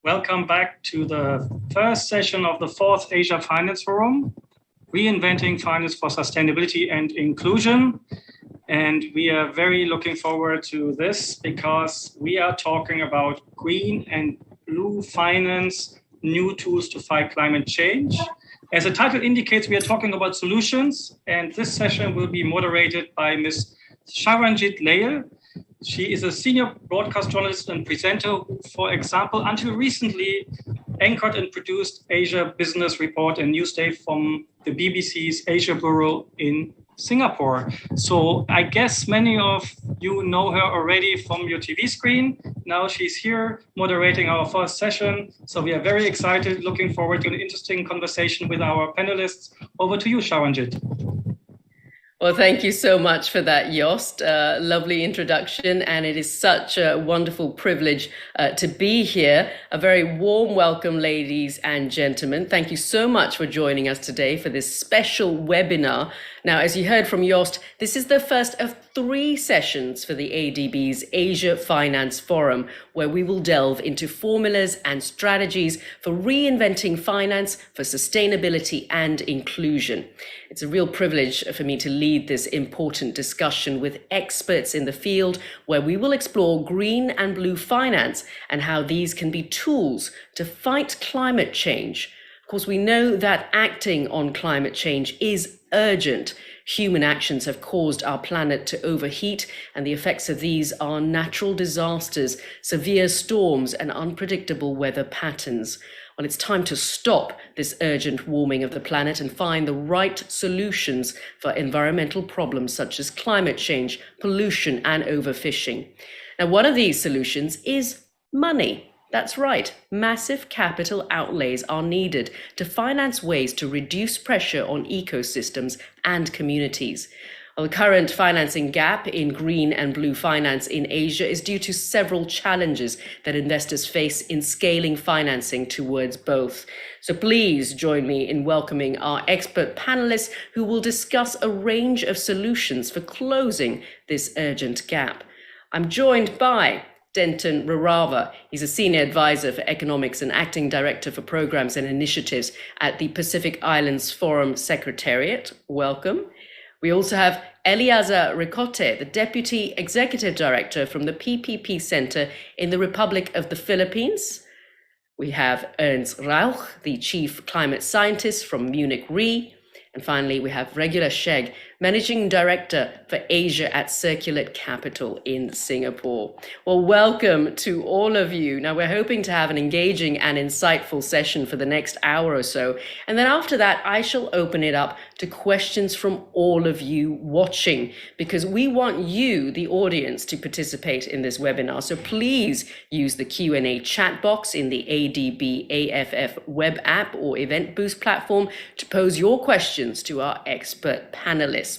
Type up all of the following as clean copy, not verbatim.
Welcome back to the first session of the fourth Asia Finance Forum, Reinventing Finance for Sustainability and Inclusion. And we are very looking forward to this because we are talking about green and blue finance, new tools to fight climate change. As the title indicates, we are talking about solutions, and this session will be moderated by Ms. Sharanjit Lail. She is a senior broadcast journalist and presenter who, for example, until recently anchored and produced Asia Business Report and Newsday from the BBC's Asia Bureau in Singapore. So I guess many of you know her already from your TV screen. Now she's here moderating our first session. So we are very excited, looking forward to an interesting conversation with our panelists. Over to you, Sharanjit. Well, thank you so much for that, Jost. Lovely introduction, and it is such a wonderful privilege to be here. A very warm welcome, ladies and gentlemen. Thank you so much for joining us today for this special webinar. Now, as you heard from Jost, this is the first of 3 sessions for the ADB's Asia Finance Forum, where we will delve into formulas and strategies for reinventing finance for sustainability and inclusion. It's a real privilege for me to lead this important discussion with experts in the field, where we will explore green and blue finance and how these can be tools to fight climate change. Of course, we know that acting on climate change is urgent. Human actions have caused our planet to overheat, and the effects of these are natural disasters, severe storms, and unpredictable weather patterns. Well, it's time to stop this urgent warming of the planet and find the right solutions for environmental problems such as climate change, pollution, and overfishing. Now, one of these solutions is money. That's right, massive capital outlays are needed to finance ways to reduce pressure on ecosystems and communities. Well, the current financing gap in green and blue finance in Asia is due to several challenges that investors face in scaling financing towards both. So please join me in welcoming our expert panelists who will discuss a range of solutions for closing this urgent gap. I'm joined by Denton Rarava. He's a senior advisor for economics and acting director for programs and initiatives at the Pacific Islands Forum Secretariat. Welcome. We also have Eliazar Ricote, the deputy executive director from the PPP Center in the Republic of the Philippines. We have Ernst Rauch, the chief climate scientist from Munich Re. And finally, we have Regula Sheg, Managing Director for Asia at Circulate Capital in Singapore. Well, welcome to all of you. Now, we're hoping to have an engaging and insightful session for the next hour or so. And then after that, I shall open it up to questions from all of you watching, because we want you, the audience, to participate in this webinar. So please use the Q&A chat box in the ADB AFF web app or Event Boost platform to pose your questions to our expert panelists.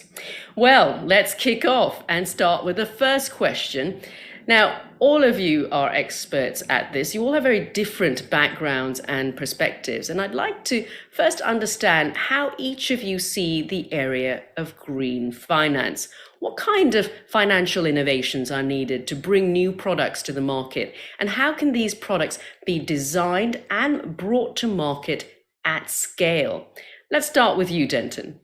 Well, let's kick off and start with the first question. Now, all of you are experts at this. You all have very different backgrounds and perspectives. And I'd like to first understand how each of you see the area of green finance. What kind of financial innovations are needed to bring new products to the market? And how can these products be designed and brought to market at scale? Let's start with you, Denton.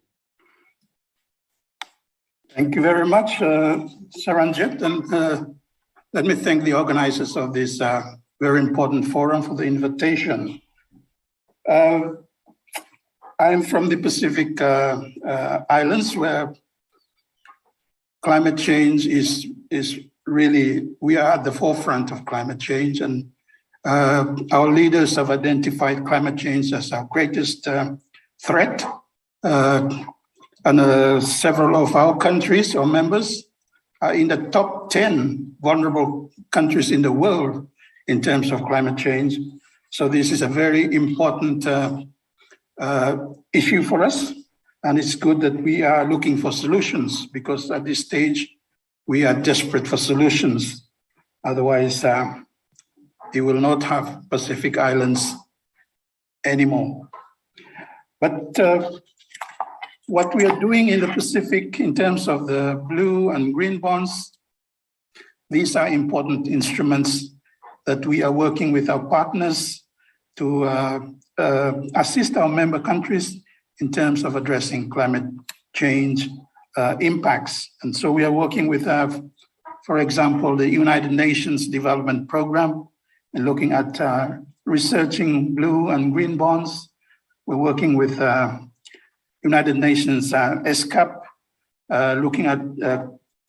Thank you very much, Sharanjit, and let me thank the organizers of this very important forum for the invitation. I'm from the Pacific Islands, where climate change is really, we are at the forefront of climate change, and our leaders have identified climate change as our greatest threat. And several of our countries or members are in the top 10 vulnerable countries in the world in terms of climate change. So this is a very important issue for us. And it's good that we are looking for solutions, because at this stage, we are desperate for solutions. Otherwise, we will not have Pacific Islands anymore. But what we are doing in the Pacific in terms of the blue and green bonds, these are important instruments that we are working with our partners to assist our member countries in terms of addressing climate change impacts. And so we are working with, for example, the United Nations Development Program and looking at researching blue and green bonds. We're working with United Nations ESCAP, looking at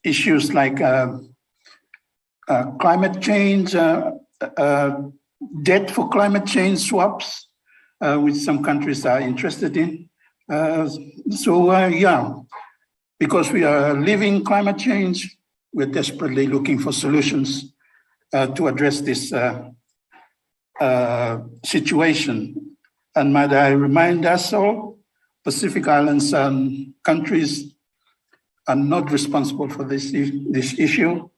issues like climate change, debt for climate change swaps, which some countries are interested in. Because we are living climate change, we're desperately looking for solutions to address this situation. And might I remind us all, Pacific Islands countries are not responsible for this issue,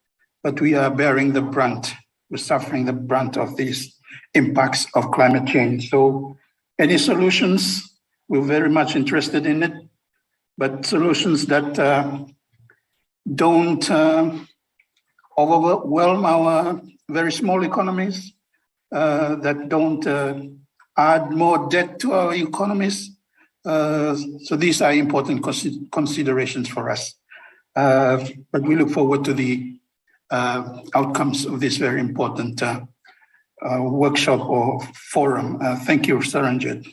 but we are bearing the brunt. We're suffering the brunt of these impacts of climate change. So any solutions, we're very much interested in it, but solutions that don't overwhelm our very small economies, that don't add more debt to our economies. So these are important considerations for us. But we look forward to the outcomes of this very important workshop or forum. Thank you, Saranjit.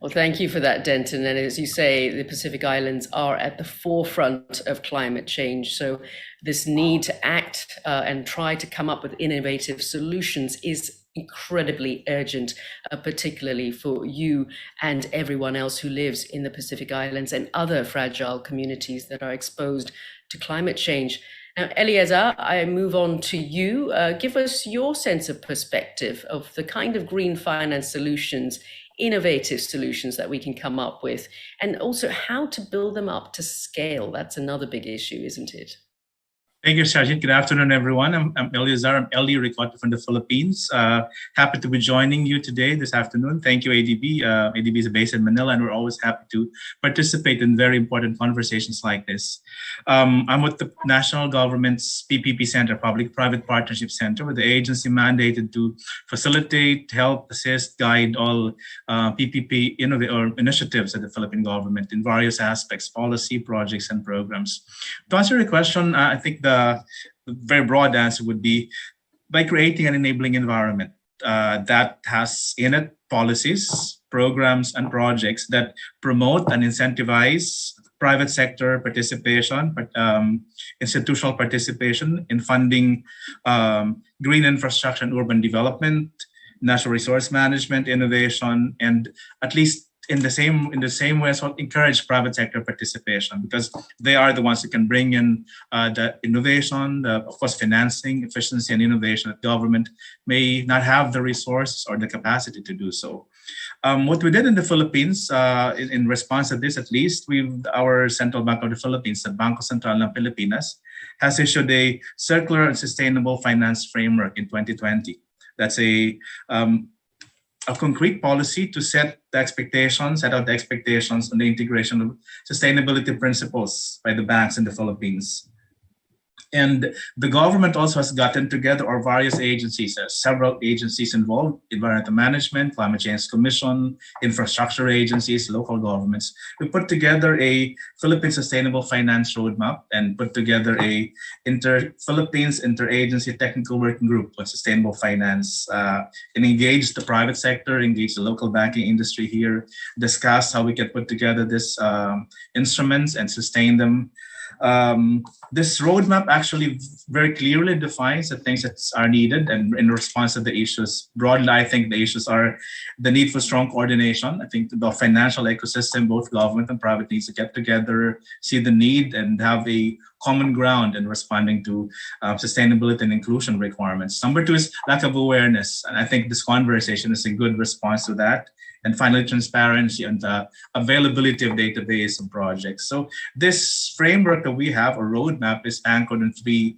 Well, thank you for that, Denton. And as you say, the Pacific Islands are at the forefront of climate change. So this need to act and try to come up with innovative solutions is incredibly urgent, particularly for you and everyone else who lives in the Pacific Islands and other fragile communities that are exposed to climate change. Now, Eliezer, I move on to you. Give us your sense of perspective of the kind of green finance solutions, innovative solutions that we can come up with, and also how to build them up to scale. That's another big issue, isn't it? Thank you, Sargent. Good afternoon, everyone. I'm Eliezer. I'm Eli Ricotta from the Philippines. Happy to be joining you today, this afternoon. Thank you, ADB. ADB is based in Manila, and we're always happy to participate in very important conversations like this. I'm with the national government's PPP Center, Public-Private Partnership Center, with the agency mandated to facilitate, help, assist, guide all PPP initiatives at the Philippine government in various aspects, policy, projects, and programs. To answer your question, I think the very broad answer would be by creating an enabling environment that has in it policies, programs, and projects that promote and incentivize private sector participation, institutional participation in funding green infrastructure and urban development, natural resource management, innovation, and at least in the same way as well, encourage private sector participation, because they are the ones who can bring in the innovation, of course, financing, efficiency, and innovation that government may not have the resources or the capacity to do so. What we did in the Philippines, in response to this, at least, our Central Bank of the Philippines, the Bangko Sentral ng Pilipinas, has issued a circular and sustainable finance framework in 2020. That's a concrete policy to set out the expectations on the integration of sustainability principles by the banks in the Philippines. And the government also has gotten together, or various agencies, several agencies involved: environmental management, climate change commission, infrastructure agencies, local governments. We put together a Philippine Sustainable Finance Roadmap and put together a Philippines Interagency Technical Working Group on Sustainable Finance, and engage the private sector, engage the local banking industry here, discuss how we can put together this instruments and sustain them. This roadmap actually very clearly defines the things that are needed, and in response to the issues. Broadly, I think the issues are the need for strong coordination. I think the financial ecosystem, both government and private, needs to get together, see the need, and have a common ground in responding to sustainability and inclusion requirements. Number two is lack of awareness, and I think this conversation is a good response to that. And finally, transparency and the availability of database and projects. So this framework that we have, a roadmap, is anchored in three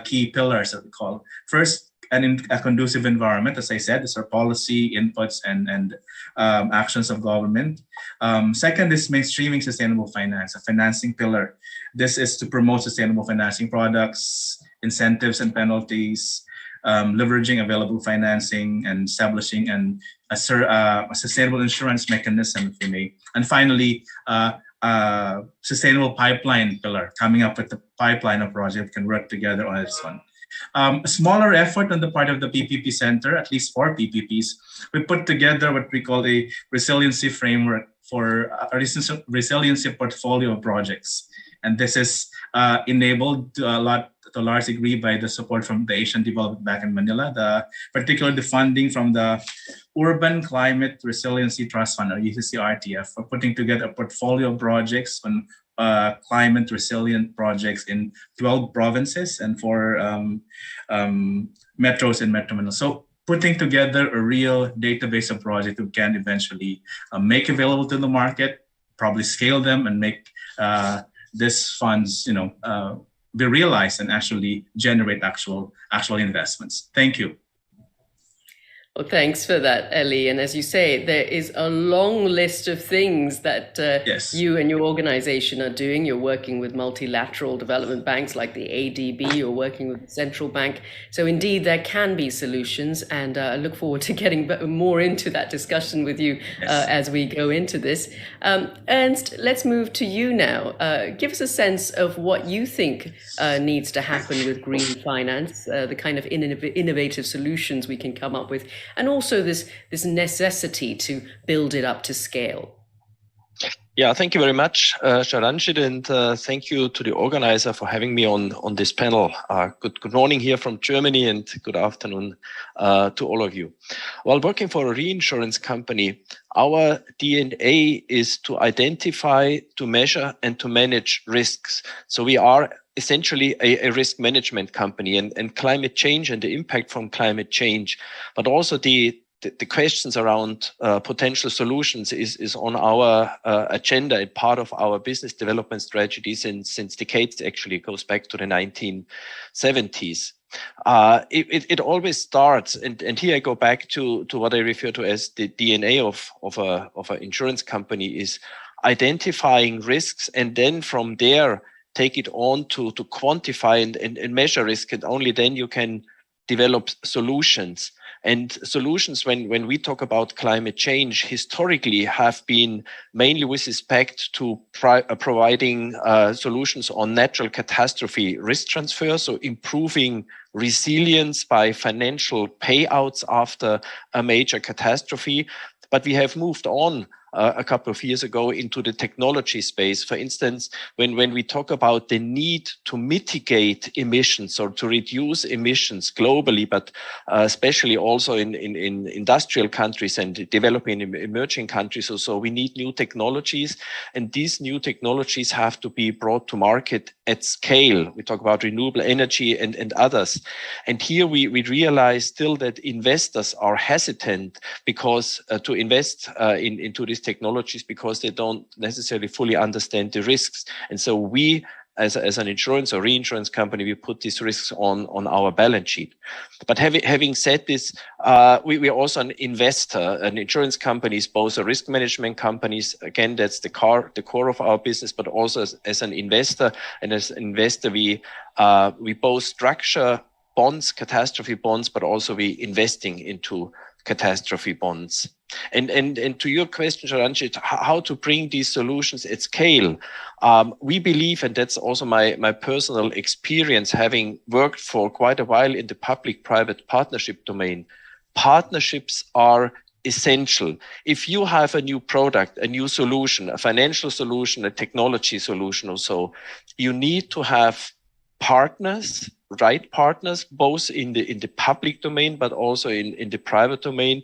key pillars that we call. First, a conducive environment. As I said, these are policy inputs and actions of government. Second is mainstreaming sustainable finance, a financing pillar. This is to promote sustainable financing products, incentives and penalties, leveraging available financing and establishing a sustainable insurance mechanism, if we may. And finally, sustainable pipeline pillar, coming up with the pipeline of projects can work together on this one. A smaller effort on the part of the PPP Center, at least 4 PPPs, we put together what we call a resiliency framework for a resiliency portfolio of projects. And this is enabled to a large degree by the support from the Asian Development Bank in Manila, particularly the funding from the Urban Climate Resiliency Trust Fund, or UCCRTF, for putting together a portfolio of projects on climate resilient projects in 12 provinces and 4 metros in Metro Manila. So putting together a real database of projects we can eventually make available to the market, probably scale them and make these funds, be realized and actually generate actual investments. Thank you. Well, thanks for that, Ellie. And as you say, there is a long list of things that yes. you and your organization are doing. You're working with multilateral development banks like the ADB, you're working with the central bank. So indeed, there can be solutions. And I look forward to getting more into that discussion with you as we go into this. Ernst, let's move to you now. Give us a sense of what you think needs to happen with green finance, the kind of innovative solutions we can come up with, and also this necessity to build it up to scale. Yeah, thank you very much, Sharanjit, and thank you to the organizer for having me on this panel. Good morning here from Germany, and good afternoon to all of you. While working for a reinsurance company, our DNA is to identify, to measure, and to manage risks. So we are essentially a risk management company, and climate change and the impact from climate change, but also the questions around potential solutions is on our agenda and part of our business development strategy since decades. Actually, it goes back to the 1970s. It always starts, and here I go back to what I refer to as the DNA of an insurance company, is identifying risks, and then from there take it on to quantify and measure risk, and only then you can develop solutions. And solutions, when we talk about climate change, historically have been mainly with respect to providing solutions on natural catastrophe risk transfer, so improving resilience by financial payouts after a major catastrophe. But we have moved on a couple of years ago into the technology space. For instance, when we talk about the need to mitigate emissions or to reduce emissions globally, but especially also in industrial countries and developing emerging countries, so we need new technologies, and these new technologies have to be brought to market at scale. We talk about renewable energy and others. And here we realize still that investors are hesitant because to invest into these technologies, because they don't necessarily fully understand the risks. And so we, as an insurance or reinsurance company, we put these risks on our balance sheet. But having said this, we are also an investor. An insurance company is both a risk management companies. Again, that's the core of our business, but also as an investor. And as an investor, we both structure bonds, catastrophe bonds, but also we investing into catastrophe bonds. And to your question, Sharanjit, how to bring these solutions at scale, we believe, and that's also my personal experience, having worked for quite a while in the public-private partnership domain, partnerships are essential. If you have a new product, a new solution, a financial solution, a technology solution or so, you need to have partners, right partners, both in the public domain, but also in the private domain,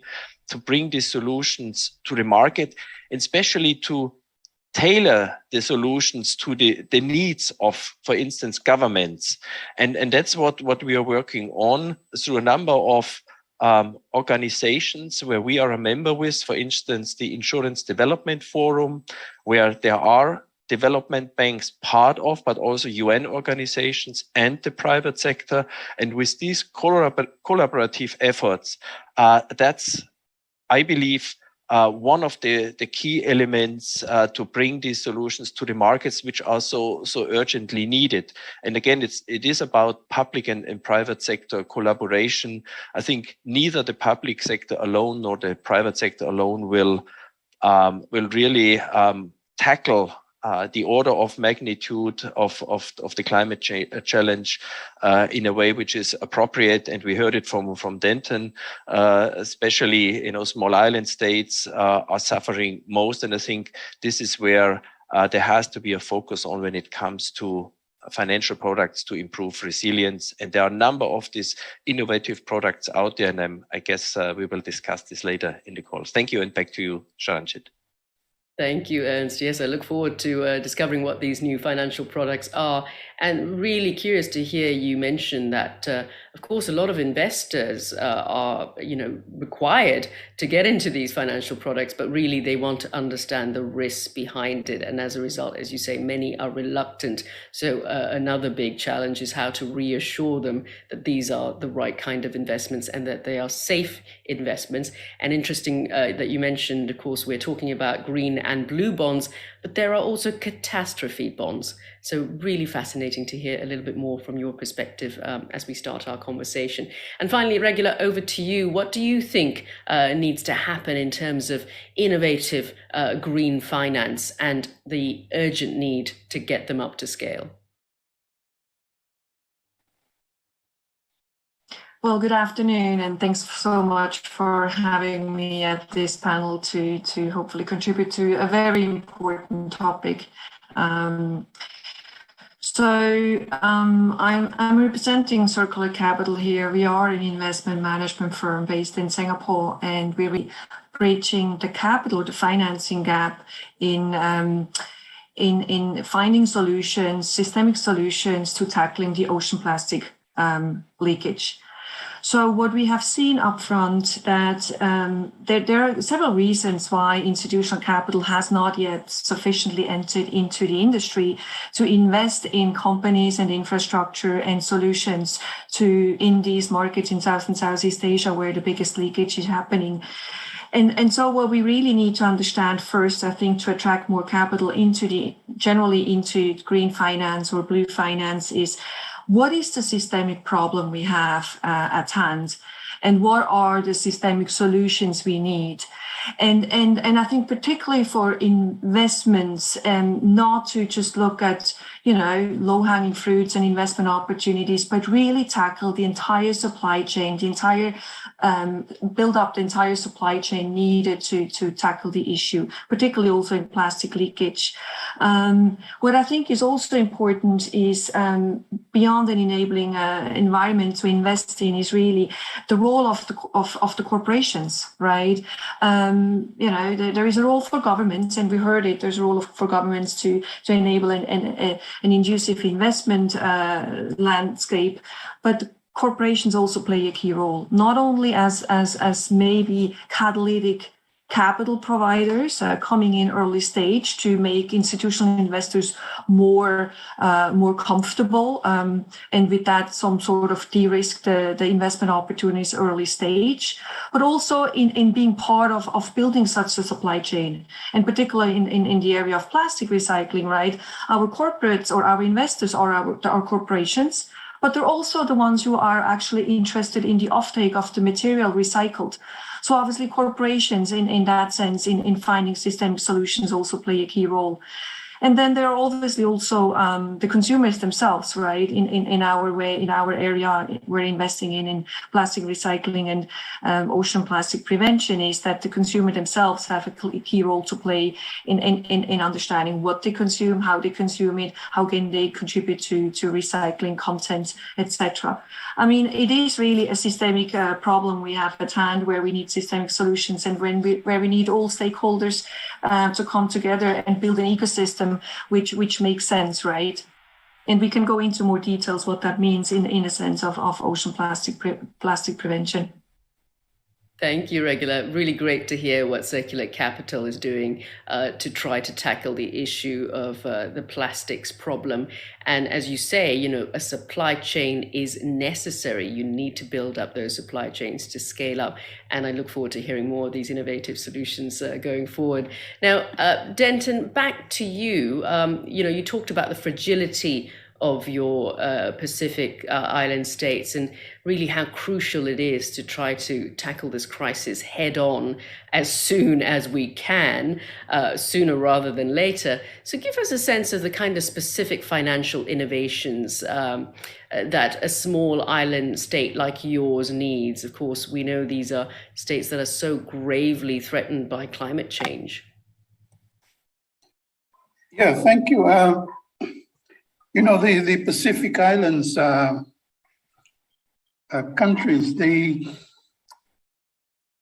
to bring these solutions to the market, and especially to tailor the solutions to the needs of, for instance, governments. And that's what we are working on through a number of organizations where we are a member with, for instance, the Insurance Development Forum, where there are development banks part of, but also UN organizations and the private sector. And with these collaborative efforts, that's, I believe, one of the key elements to bring these solutions to the markets, which are so urgently needed. And again, it is about public and private sector collaboration. I think neither the public sector alone nor the private sector alone will really tackle the order of magnitude of the climate challenge in a way which is appropriate. And we heard it from Denton, especially small island states are suffering most. And I think this is where there has to be a focus on when it comes to financial products to improve resilience. And there are a number of these innovative products out there. And I guess we will discuss this later in the calls. Thank you. And back to you, Sharanjit. Thank you, Ernst. Yes, I look forward to discovering what these new financial products are, and really curious to hear you mention that, of course, a lot of investors are, required to get into these financial products, but really they want to understand the risks behind it. And as a result, as you say, many are reluctant. So another big challenge is how to reassure them that these are the right kind of investments and that they are safe investments. And interesting that you mentioned, of course, we're talking about green and blue bonds, but there are also catastrophe bonds. So really fascinating to hear a little bit more from your perspective as we start our conversation. And finally, Regula, over to you. What do you think needs to happen in terms of innovative green finance and the urgent need to get them up to scale? Well, good afternoon, and thanks so much for having me at this panel to hopefully contribute to a very important topic. I'm representing Circular Capital here. We are an investment management firm based in Singapore, and we're bridging the financing gap in finding solutions, systemic solutions to tackling the ocean plastic leakage. So what we have seen upfront that there are several reasons why institutional capital has not yet sufficiently entered into the industry to invest in companies and infrastructure and solutions in these markets in South and Southeast Asia, where the biggest leakage is happening. And so what we really need to understand first, I think, to attract more capital generally into green finance or blue finance is, what is the systemic problem we have at hand, and what are the systemic solutions we need? And I think particularly for investments, not to just look at low-hanging fruits and investment opportunities, but really tackle the entire supply chain, build up the entire supply chain needed to tackle the issue, particularly also in plastic leakage. What I think is also important is beyond an enabling environment to invest in is really the role of the corporations, right? There is a role for governments, and we heard it. There's a role for governments to enable an inducive investment landscape, but corporations also play a key role, not only as maybe catalytic capital providers coming in early stage to make institutional investors more comfortable, and with that some sort of de-risk the investment opportunities early stage, but also in being part of building such a supply chain, and particularly in the area of plastic recycling, right? Our corporates or our investors are our corporations, but they're also the ones who are actually interested in the offtake of the material recycled. So obviously corporations in that sense, in finding systemic solutions, also play a key role. And then there are obviously also the consumers themselves, right? In our area, we're investing in plastic recycling and ocean plastic prevention, is that the consumer themselves have a key role to play in understanding what they consume, how they consume it, how can they contribute to recycling content, etc. I mean, it is really a systemic problem we have at hand, where we need systemic solutions, and where we need all stakeholders to come together and build an ecosystem which makes sense, right? And we can go into more details what that means in a sense of ocean plastic prevention. Thank you, Regula. Really great to hear what Circular Capital is doing to try to tackle the issue of the plastics problem. And as you say, you know, a supply chain is necessary. You need to build up those supply chains to scale up. And I look forward to hearing more of these innovative solutions going forward. Now, Denton, back to you. You know, you talked about the fragility of your Pacific island states and really how crucial it is to try to tackle this crisis head on as soon as we can, sooner rather than later. So give us a sense of the kind of specific financial innovations that a small island state like yours needs. Of course, we know these are states that are so gravely threatened by climate change. Yeah, thank you. You know, the Pacific Islands countries, they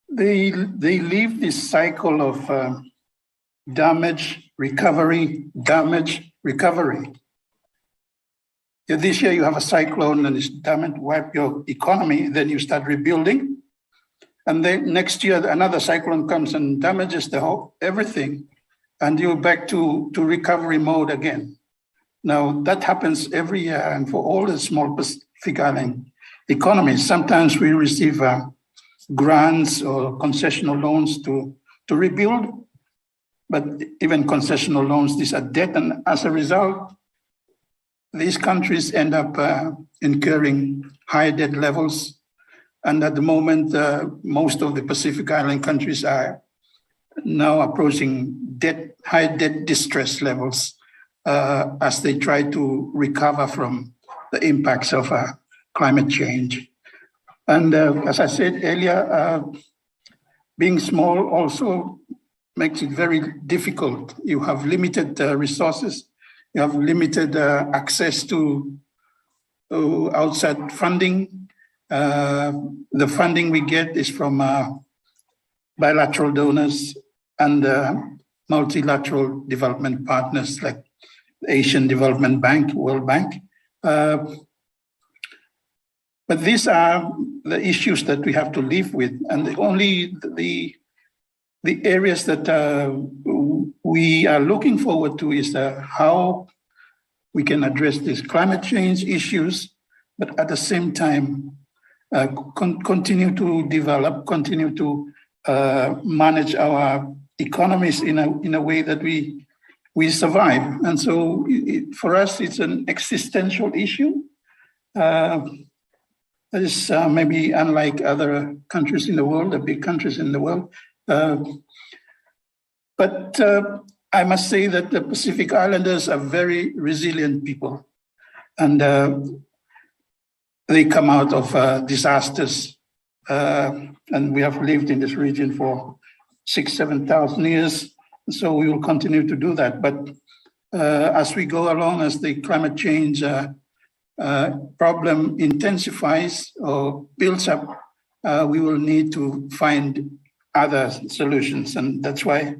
leave this cycle of damage, recovery, damage, recovery. Yeah, this year you have a cyclone and it's damage, wipe your economy, then you start rebuilding. And then next year, another cyclone comes and damages the whole, everything. And you're back to recovery mode again. Now, that happens every year, and for all the small Pacific Island economies, sometimes we receive grants or concessional loans to rebuild, but even concessional loans, these are debt, and as a result, these countries end up incurring high debt levels, and at the moment, most of the Pacific Island countries are now approaching high debt distress levels, as they try to recover from the impacts of climate change. And as I said earlier, being small also makes it very difficult. You have limited resources, you have limited access to outside funding. The funding we get is from bilateral donors and multilateral development partners like Asian Development Bank, World Bank. But these are the issues that we have to live with, and the areas that we are looking forward to is how we can address these climate change issues, but at the same time continue to develop, continue to manage our economies in a way that we survive. And so for us, it's an existential issue. That is maybe unlike other countries in the world, the big countries in the world. But I must say that the Pacific Islanders are very resilient people. And they come out of disasters. And we have lived in this region for 6,000-7,000 years. So we will continue to do that. But as we go along, as the climate change problem intensifies or builds up, we will need to find other solutions. And that's why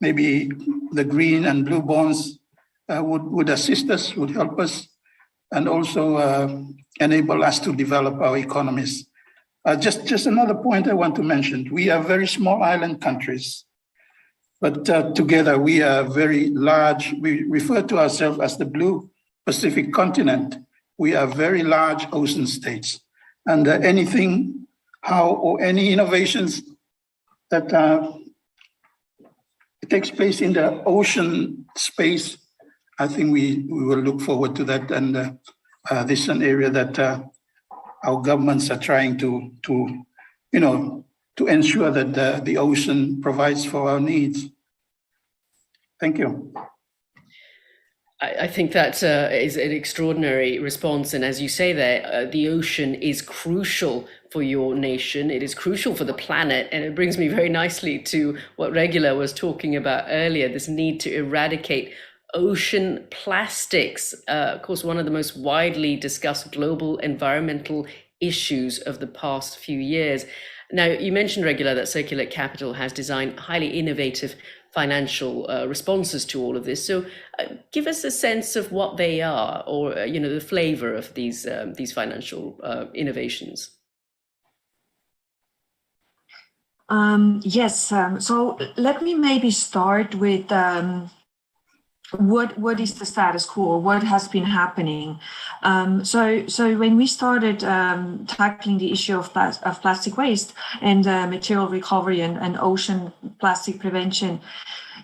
maybe the green and blue bonds would assist us, would help us, and also enable us to develop our economies. Just another point I want to mention. We are very small island countries, but together we are very large. We refer to ourselves as the Blue Pacific continent. We are very large ocean states. And any innovations that takes place in the ocean space, I think we will look forward to that. And this is an area that our governments are trying to ensure that the ocean provides for our needs. Thank you. I think that is an extraordinary response. And as you say there, the ocean is crucial for your nation. It is crucial for the planet. And it brings me very nicely to what Regula was talking about earlier, this need to eradicate ocean plastics. Of course, one of the most widely discussed global environmental issues of the past few years. Now, you mentioned, Regula, that Circular Capital has designed highly innovative financial responses to all of this. So give us a sense of what they are, or the flavor of these financial innovations. Yes. So let me maybe start with what is the status quo? What has been happening? So when we started tackling the issue of plastic waste and material recovery and ocean plastic prevention,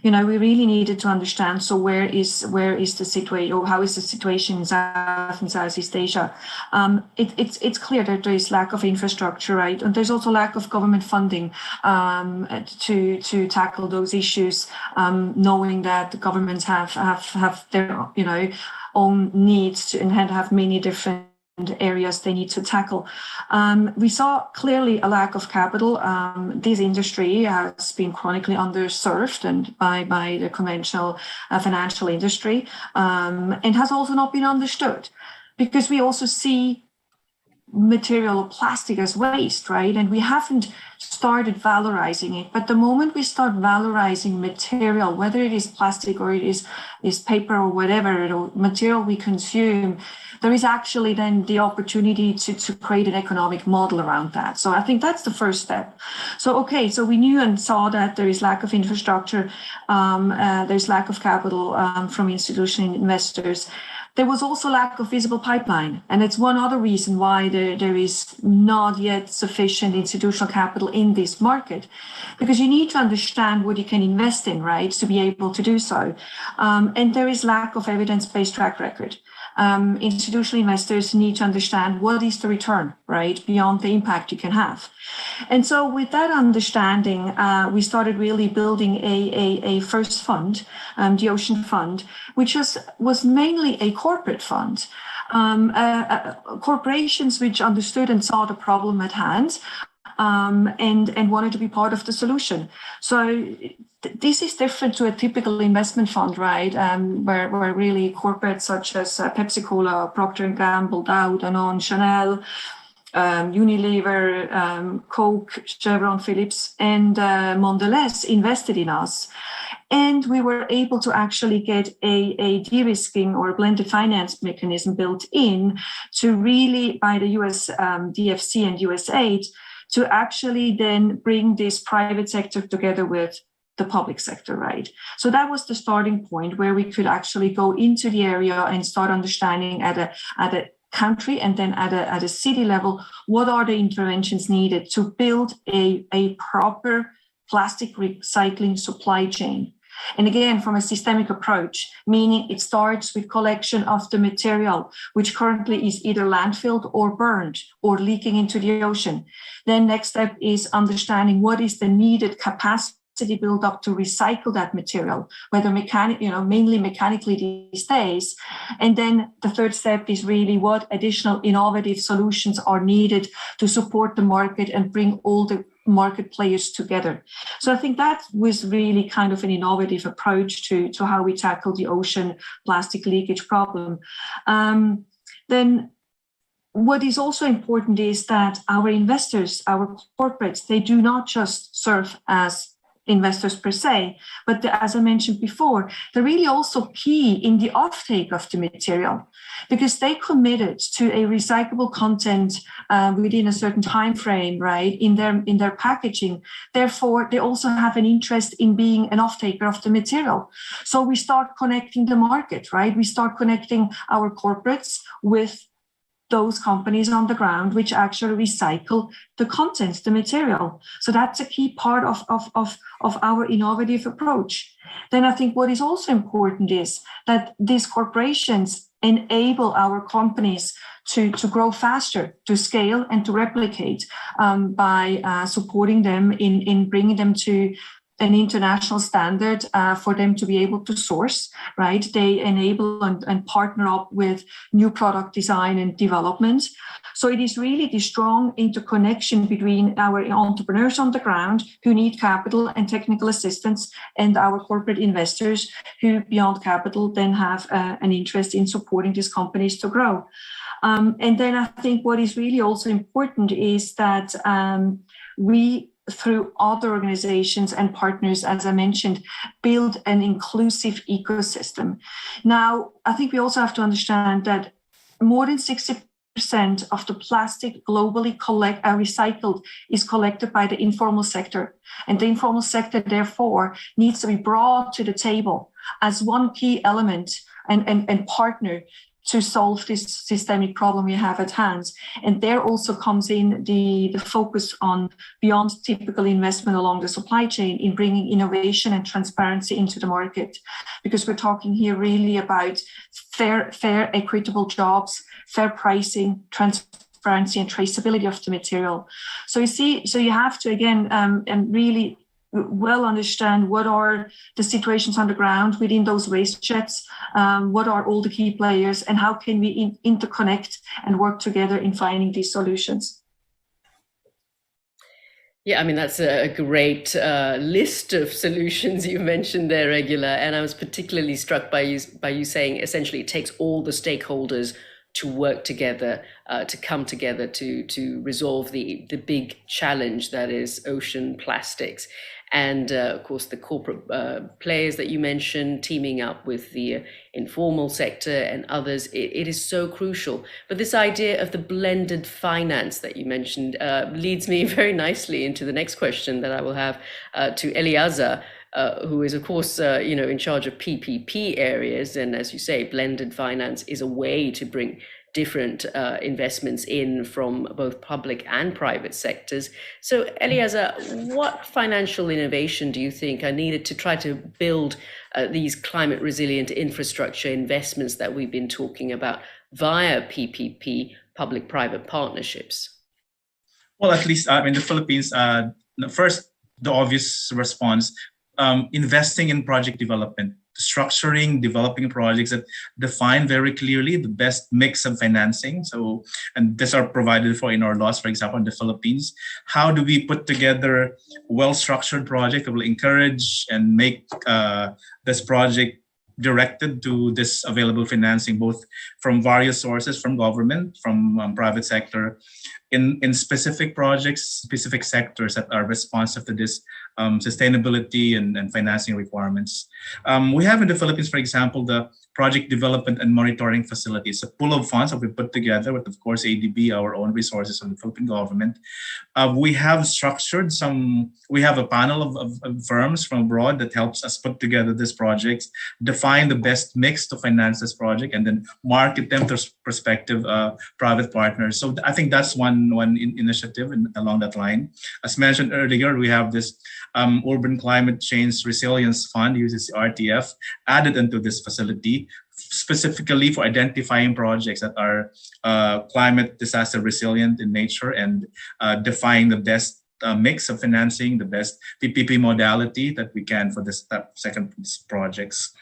we really needed to understand. So where is the situation, or how is the situation in South and Southeast Asia? It's clear that there is lack of infrastructure, right? And there's also lack of government funding to tackle those issues, knowing that the governments have their own needs and have many different areas they need to tackle. We saw clearly a lack of capital. This industry has been chronically underserved and by the conventional financial industry, and has also not been understood, because we also see material or plastic as waste, right? And we haven't started valorizing it. But the moment we start valorizing material, whether it is plastic or it is paper or whatever, or material we consume, there is actually then the opportunity to create an economic model around that. So I think that's the first step. So we knew and saw that there is lack of infrastructure, there's lack of capital from institutional investors. There was also lack of visible pipeline. And it's one other reason why there is not yet sufficient institutional capital in this market, because you need to understand what you can invest in, right, to be able to do so. And there is lack of evidence-based track record. Institutional investors need to understand what is the return, right, beyond the impact you can have. And so with that understanding, we started really building a first fund, the Ocean Fund, which was mainly a corporate fund. Corporations which understood and saw the problem at hand, and wanted to be part of the solution. So this is different to a typical investment fund, right? Where really corporates such as Pepsi Cola, Procter & Gamble, Dow, Danone, Chanel, Unilever, Coke, Chevron, Philips, and Mondelez invested in us. And we were able to actually get a de-risking or a blended finance mechanism built in to really, by the US DFC and USAID, to actually then bring this private sector together with the public sector, right? So that was the starting point where we could actually go into the area and start understanding at a country and then at a city level, what are the interventions needed to build a proper plastic recycling supply chain. And again, from a systemic approach, meaning it starts with collection of the material, which currently is either landfilled or burned or leaking into the ocean. Then next step is understanding what is the needed capacity build up to recycle that material, whether mainly mechanically these days. And then the third step is really what additional innovative solutions are needed to support the market and bring all the market players together. So I think that was really kind of an innovative approach to how we tackle the ocean plastic leakage problem. Then what is also important is that our investors, our corporates, they do not just serve as investors per se, but as I mentioned before, they're really also key in the offtake of the material, because they committed to a recyclable content within a certain time frame, right, in their packaging. Therefore, they also have an interest in being an offtaker of the material. So we start connecting the market, right? We start connecting our corporates with those companies on the ground which actually recycle the content, the material. So that's a key part of our innovative approach. Then I think what is also important is that these corporations enable our companies to grow faster, to scale and to replicate by supporting them in bringing them to an international standard for them to be able to source, right? They enable and partner up with new product design and development. So it is really the strong interconnection between our entrepreneurs on the ground who need capital and technical assistance and our corporate investors who, beyond capital, then have an interest in supporting these companies to grow. And then I think what is really also important is that we, through other organizations and partners, as I mentioned, build an inclusive ecosystem. Now, I think we also have to understand that more than 60% of the plastic globally recycled is collected by the informal sector. And the informal sector, therefore, needs to be brought to the table as one key element and partner to solve this systemic problem we have at hand. And there also comes in the focus on beyond typical investment along the supply chain in bringing innovation and transparency into the market, because we're talking here really about fair, equitable jobs, fair pricing, transparency and traceability of the material. So you have to, again, and really well understand what are the situations on the ground within those waste jets, what are all the key players, and how can we interconnect and work together in finding these solutions. Yeah, I mean, that's a great list of solutions you mentioned there, Regula. And I was particularly struck by you saying essentially it takes all the stakeholders to work together, to come together to resolve the big challenge that is ocean plastics. And of course, the corporate players that you mentioned, teaming up with the informal sector and others, it is so crucial. But this idea of the blended finance that you mentioned leads me very nicely into the next question that I will have to Eleazar, who is, of course, in charge of PPP areas. And as you say, blended finance is a way to bring different investments in from both public and private sectors. So Eleazar, what financial innovation do you think are needed to try to build these climate resilient infrastructure investments that we've been talking about via PPP, public-private partnerships? Well, at least in the Philippines, first, the obvious response, investing in project development, structuring, developing projects that define very clearly the best mix of financing. So, and these are provided for in our laws, for example, in the Philippines. How do we put together a well-structured project that will encourage and make this project directed to this available financing, both from various sources, from government, from private sector, in specific projects, specific sectors that are responsive to this sustainability and financing requirements. We have in the Philippines, for example, the Project Development and Monitoring Facility. It's a pool of funds that we put together with, of course, ADB, our own resources of the Philippine government. We have structured we have a panel of firms from abroad that helps us put together these projects, define the best mix to finance this project, and then market them to prospective private partners. So I think that's one initiative along that line. As mentioned earlier, we have this Urban Climate Change Resilience Fund, uses RTF, added into this facility specifically for identifying projects that are climate disaster resilient in nature and define the best mix of financing, the best PPP modality that we can for this second projects.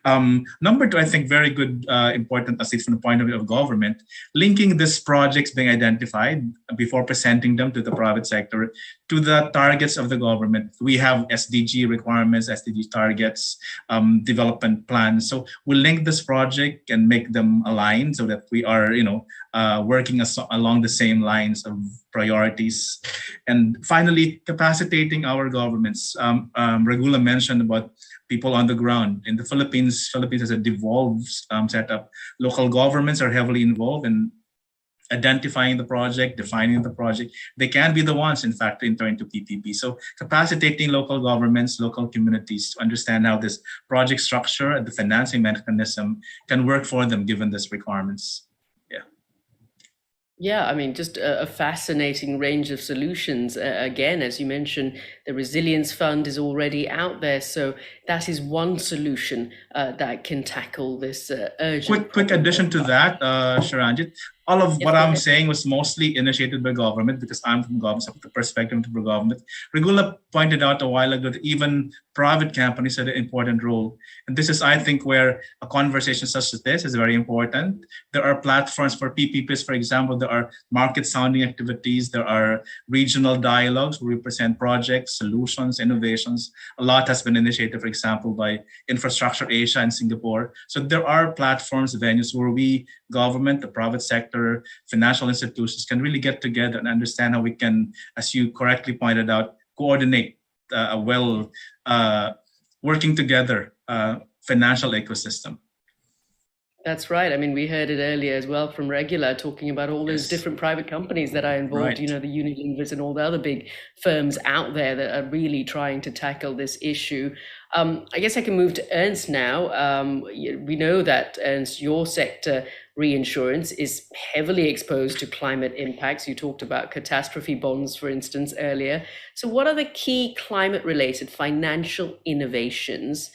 Number two, I think very good, important, at least from the point of view of government, linking these projects being identified before presenting them to the private sector to the targets of the government. We have SDG requirements, SDG targets, development plans. So we link this project and make them align so that we are, working along the same lines of priorities. And finally, capacitating our governments. Regula mentioned about people on the ground. In the Philippines has a devolved setup. Local governments are heavily involved in identifying the project, defining the project. They can be the ones, in fact, to enter into PPP. So capacitating local governments, local communities to understand how this project structure and the financing mechanism can work for them given these requirements. Yeah, I mean, just a fascinating range of solutions. Again, as you mentioned, the Resilience Fund is already out there. So that is one solution that can tackle this urgent. Quick addition to that, Sharanjit. All of what I'm saying was mostly initiated by government because I'm from government, so the perspective of the government. Regula pointed out a while ago that even private companies had an important role. And this is, I think, where a conversation such as this is very important. There are platforms for PPPs, for example, there are market sounding activities, there are regional dialogues where we present projects, solutions, innovations. A lot has been initiated, for example, by Infrastructure Asia and Singapore. So there are platforms, venues where we, government, the private sector, financial institutions can really get together and understand how we can, as you correctly pointed out, coordinate working together financial ecosystem. That's right. I mean, we heard it earlier as well from Regular talking about all those different private companies that are involved, the Unilevers and all the other big firms out there that are really trying to tackle this issue. I guess I can move to Ernst now. We know that, Ernst, your sector, reinsurance, is heavily exposed to climate impacts. You talked about catastrophe bonds, for instance, earlier. So what are the key climate-related financial innovations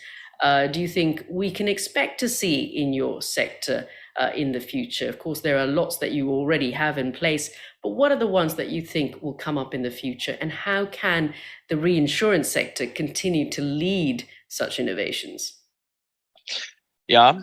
do you think we can expect to see in your sector in the future? Of course, there are lots that you already have in place, but what are the ones that you think will come up in the future? And how can the reinsurance sector continue to lead such innovations? Yeah,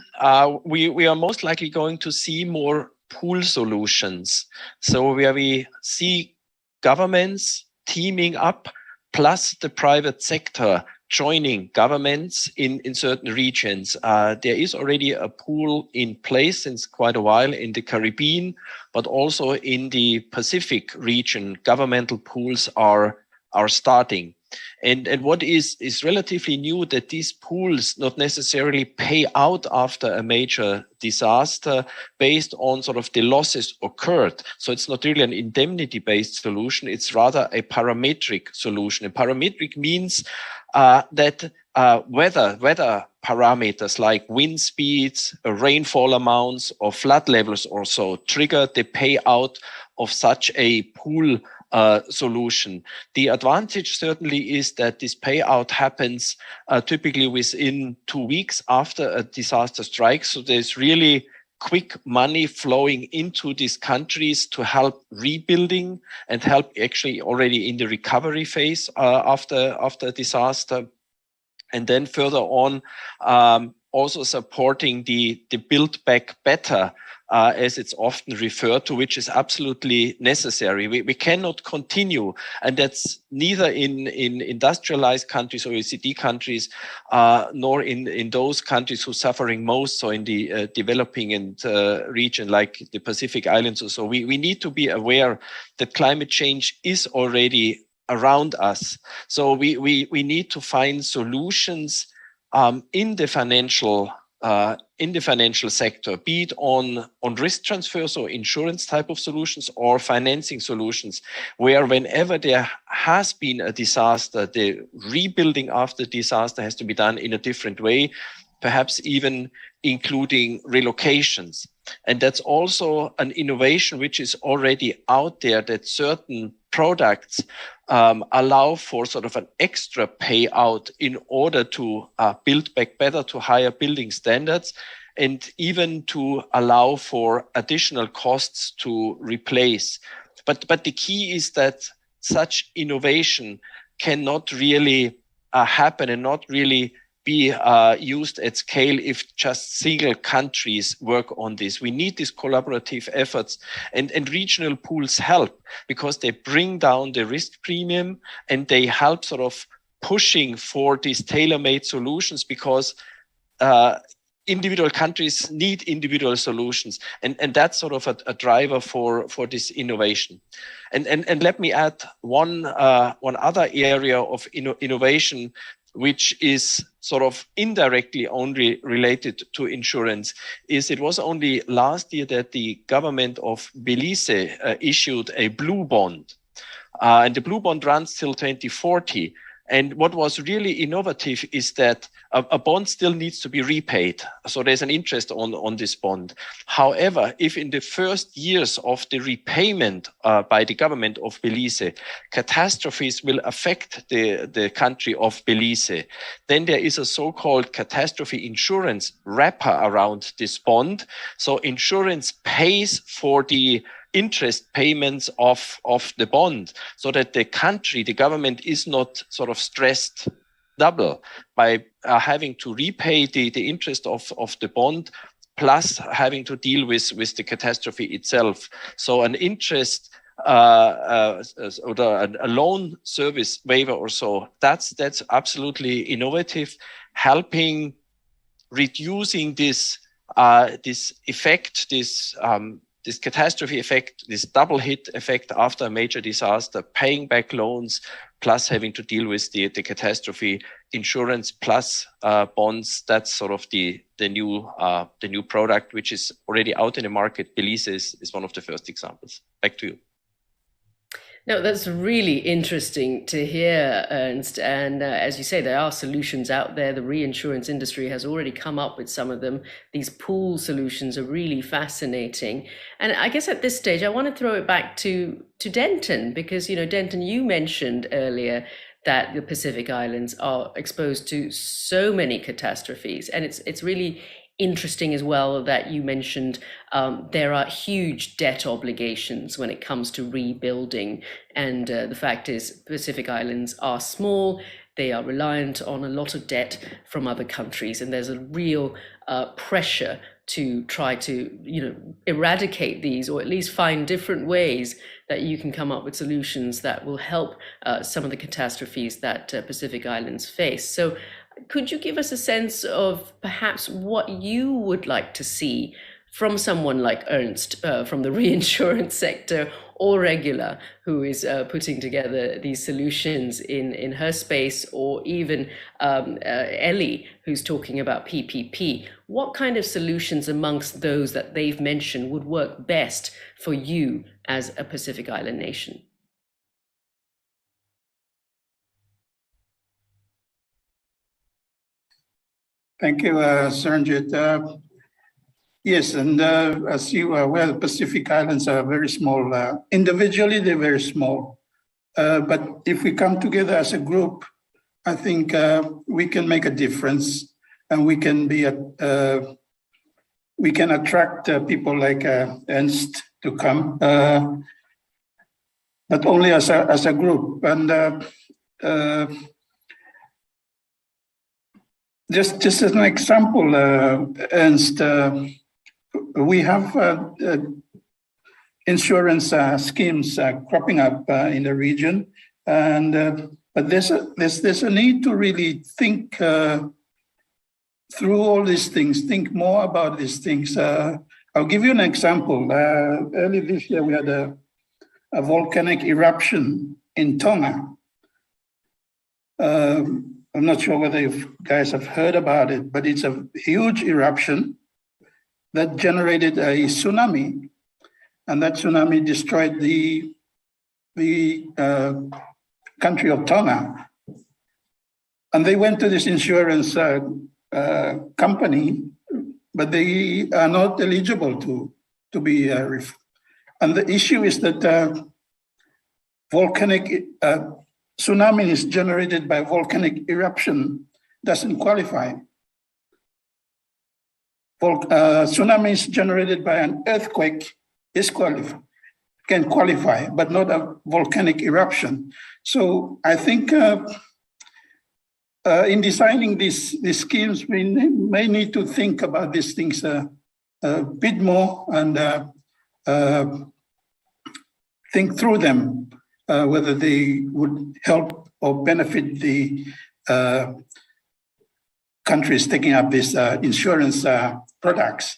we are most likely going to see more pool solutions. So where we see governments teaming up, plus the private sector joining governments in certain regions. There is already a pool in place since quite a while in the Caribbean, but also in the Pacific region, governmental pools are starting. And what is relatively new, that these pools not necessarily pay out after a major disaster based on sort of the losses occurred. So it's not really an indemnity-based solution. It's rather a parametric solution. And parametric means that weather parameters like wind speeds, rainfall amounts, or flood levels or so trigger the payout of such a pool solution. The advantage certainly is that this payout happens typically within 2 weeks after a disaster strikes. So there's really quick money flowing into these countries to help rebuilding and help actually already in the recovery phase after a disaster. And then further on, also supporting the Build Back Better, as it's often referred to, which is absolutely necessary. We cannot continue, and that's neither in industrialized countries or OECD countries, nor in those countries who are suffering most, so in the developing and region like the Pacific Islands or so. We need to be aware that climate change is already around us. So we need to find solutions in the financial sector, be it on risk transfer, so insurance type of solutions, or financing solutions, where whenever there has been a disaster, the rebuilding after disaster has to be done in a different way, perhaps even including relocations. And that's also an innovation which is already out there, that certain products allow for sort of an extra payout in order to build back better, to higher building standards, and even to allow for additional costs to replace. But the key is that such innovation cannot really happen and not really be used at scale if just single countries work on this. We need these collaborative efforts, and regional pools help because they bring down the risk premium and they help sort of pushing for these tailor-made solutions, because individual countries need individual solutions, and that's sort of a driver for this innovation. And let me add one other area of innovation, which is sort of indirectly only related to insurance. It was only last year that the government of Belize issued a blue bond. And the blue bond runs till 2040. And what was really innovative is that a bond still needs to be repaid. So there's an interest on this bond. However, if in the first years of the repayment by the government of Belize, catastrophes will affect the country of Belize, then there is a so-called catastrophe insurance wrapper around this bond. So insurance pays for the interest payments of the bond, so that the country, the government, is not sort of stressed double by having to repay the interest of the bond, plus having to deal with the catastrophe itself. So an interest or a loan service waiver or so, that's absolutely innovative, helping reducing this effect, this this catastrophe effect, this double hit effect after a major disaster, paying back loans, plus having to deal with the catastrophe insurance plus bonds. That's sort of the new product, which is already out in the market. Belize is one of the first examples. Back to you. No, that's really interesting to hear, Ernst. And as you say, there are solutions out there. The reinsurance industry has already come up with some of them. These pool solutions are really fascinating. And I guess at this stage, I want to throw it back to Denton, because, you know, Denton, you mentioned earlier that the Pacific Islands are exposed to so many catastrophes. And it's really interesting as well that you mentioned there are huge debt obligations when it comes to rebuilding. And the fact is, Pacific Islands are small. They are reliant on a lot of debt from other countries. And there's a real pressure to try to, you know, eradicate these, or at least find different ways that you can come up with solutions that will help some of the catastrophes that Pacific Islands face. So could you give us a sense of perhaps what you would like to see from someone like Ernst from the reinsurance sector, or Regula, who is putting together these solutions in her space, or even Ellie, who's talking about PPP? What kind of solutions amongst those that they've mentioned would work best for you as a Pacific Island nation? Thank you, Saranjit. Yes, and as you are aware, the Pacific Islands are very small. Individually, they're very small. But if we come together as a group, I think we can make a difference, and we can be we can attract people like Ernst to come, but only as a group. And just as an example, Ernst, we have insurance schemes cropping up in the region, and but there's a need to really think through all these things, think more about these things. I'll give you an example. Early this year, we had a volcanic eruption in Tonga. I'm not sure whether you guys have heard about it, but it's a huge eruption that generated a tsunami, and that tsunami destroyed the country of Tonga. And they went to this insurance company, but they are not eligible to be. And the issue is that volcanic tsunami is generated by volcanic eruption, doesn't qualify. Tsunami is generated by an earthquake, can qualify, but not a volcanic eruption. So I think in designing these schemes, we may need to think about these things a bit more, and think through them, whether they would help or benefit the countries taking up these insurance products.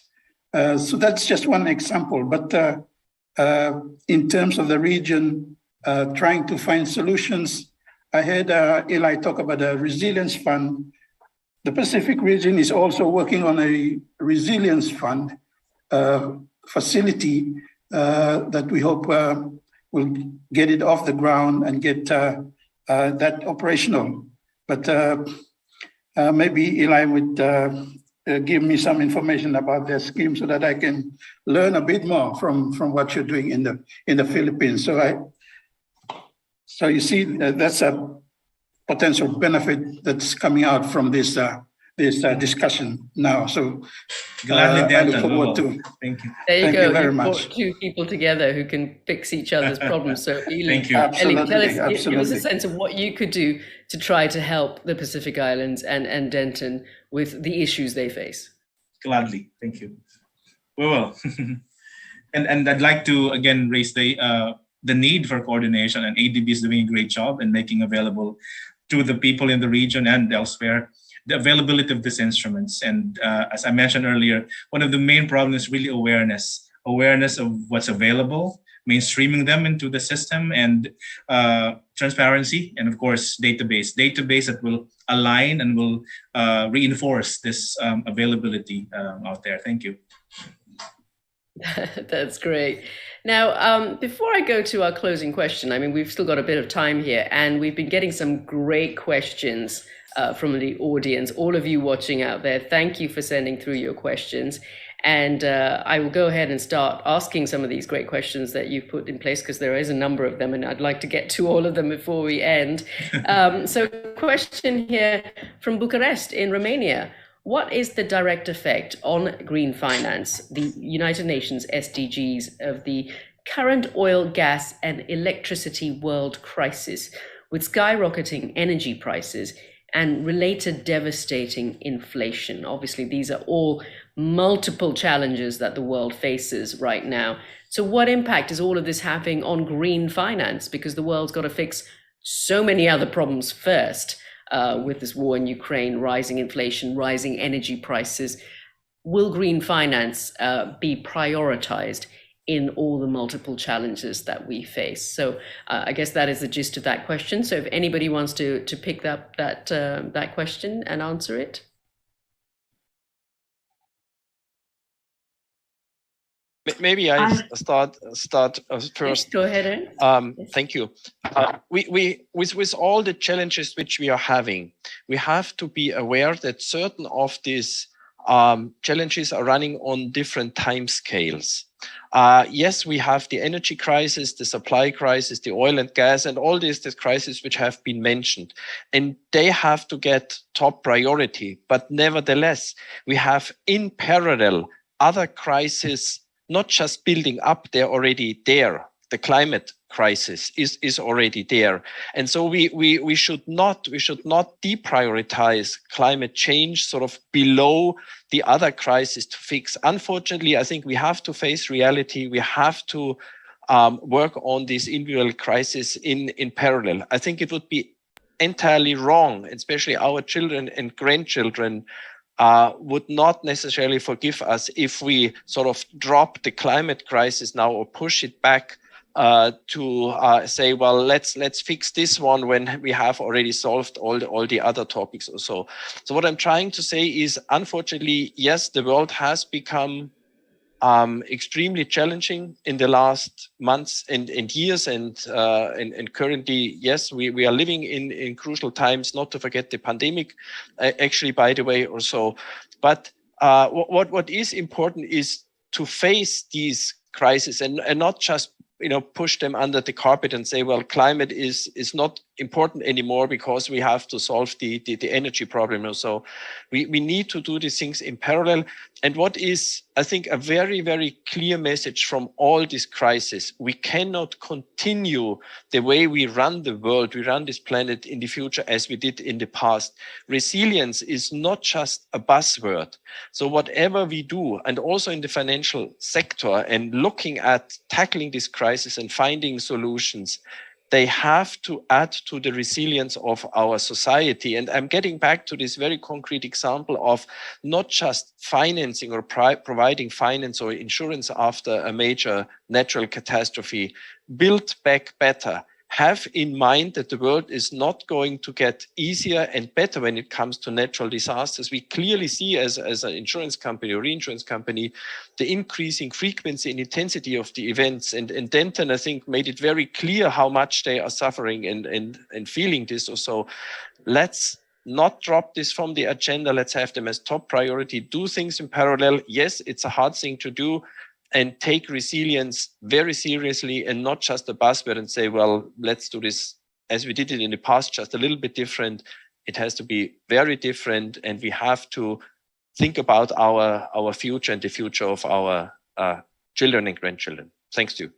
So that's just one example. But in terms of the region, trying to find solutions, I heard Eli talk about a resilience fund. The Pacific region is also working on a resilience fund facility that we hope will get it off the ground and get that operational. But maybe Eli would give me some information about their scheme so that I can learn a bit more from what you're doing in the Philippines. So you see, that's a potential benefit that's coming out from this discussion now. So I look forward to. Thank you. There you Thank go. you very much. Brought two people together who can fix each other's problems. So Eli, Thank you. Absolutely, Ellie, give us a sense of what you could do to try to help the Pacific Islands and Denton with the issues they face. Gladly. Thank you. We will. and I'd like to again raise the need for coordination, and ADB is doing a great job in making available to the people in the region and elsewhere the availability of these instruments. And as I mentioned earlier, one of the main problems is really awareness awareness of what's available, mainstreaming them into the system, and transparency, and of course, database that will align and will reinforce this availability out there. Thank you. That's great. Now, before I go to our closing question, I mean, we've still got a bit of time here, and we've been getting some great questions from the audience. All of you watching out there, thank you for sending through your questions. And I will go ahead and start asking some of these great questions that you've put in place, because there is a number of them, and I'd like to get to all of them before we end. So question here from Bucharest in Romania. What is the direct effect on green finance, the United Nations SDGs, of the current oil, gas, and electricity world crisis, with skyrocketing energy prices and related devastating inflation? Obviously, these are all multiple challenges that the world faces right now. So what impact is all of this having on green finance? Because the world's got to fix so many other problems first. With this war in Ukraine, rising inflation, rising energy prices. Will green finance be prioritized in all the multiple challenges that we face? So I guess that is the gist of that question. So if anybody wants to pick up that question and answer it. Maybe I start first. Yes, go ahead, Ernst. Yes. Thank you. We with all the challenges which we are having, we have to be aware that certain of these challenges are running on different time scales. Yes, we have the energy crisis, the supply crisis, the oil and gas, and all these crises which have been mentioned, and they have to get top priority. But nevertheless, we have in parallel other crises, not just building up, they're already there. The climate crisis is already there. And so we should not deprioritize climate change sort of below the other crises to fix. Unfortunately, I think we have to face reality. We have to work on these individual crises in parallel. I think it would be entirely wrong, especially our children and grandchildren would not necessarily forgive us if we sort of drop the climate crisis now or push it back to say, well, let's fix this one when we have already solved all the other topics or so. So what I'm trying to say is, unfortunately, yes, the world has become extremely challenging in the last months and years, and currently, yes, we are living in crucial times, not to forget the pandemic, actually, by the way, or so. But what is important is to face these crises and not just push them under the carpet and say, well, climate is not important anymore because we have to solve the energy problem or so. We need to do these things in parallel. And what is, I think, a very, very clear message from all these crises: we cannot continue the way we run the world, we run this planet in the future as we did in the past. Resilience is not just a buzzword. So whatever we do, and also in the financial sector, and looking at tackling this crisis and finding solutions, they have to add to the resilience of our society. And I'm getting back to this very concrete example of not just financing or providing finance or insurance after a major natural catastrophe. Build back better. Have in mind that the world is not going to get easier and better when it comes to natural disasters. We clearly see as an insurance company or reinsurance company the increasing frequency and intensity of the events. And Denton, I think, made it very clear how much they are suffering and feeling this or so. Let's not drop this from the agenda. Let's have them as top priority. Do things in parallel. Yes, it's a hard thing to do. And take resilience very seriously, and not just a buzzword and say, well, let's do this as we did it in the past, just a little bit different. It has to be very different, and we have to think about our future and the future of our children and grandchildren. Thanks to you.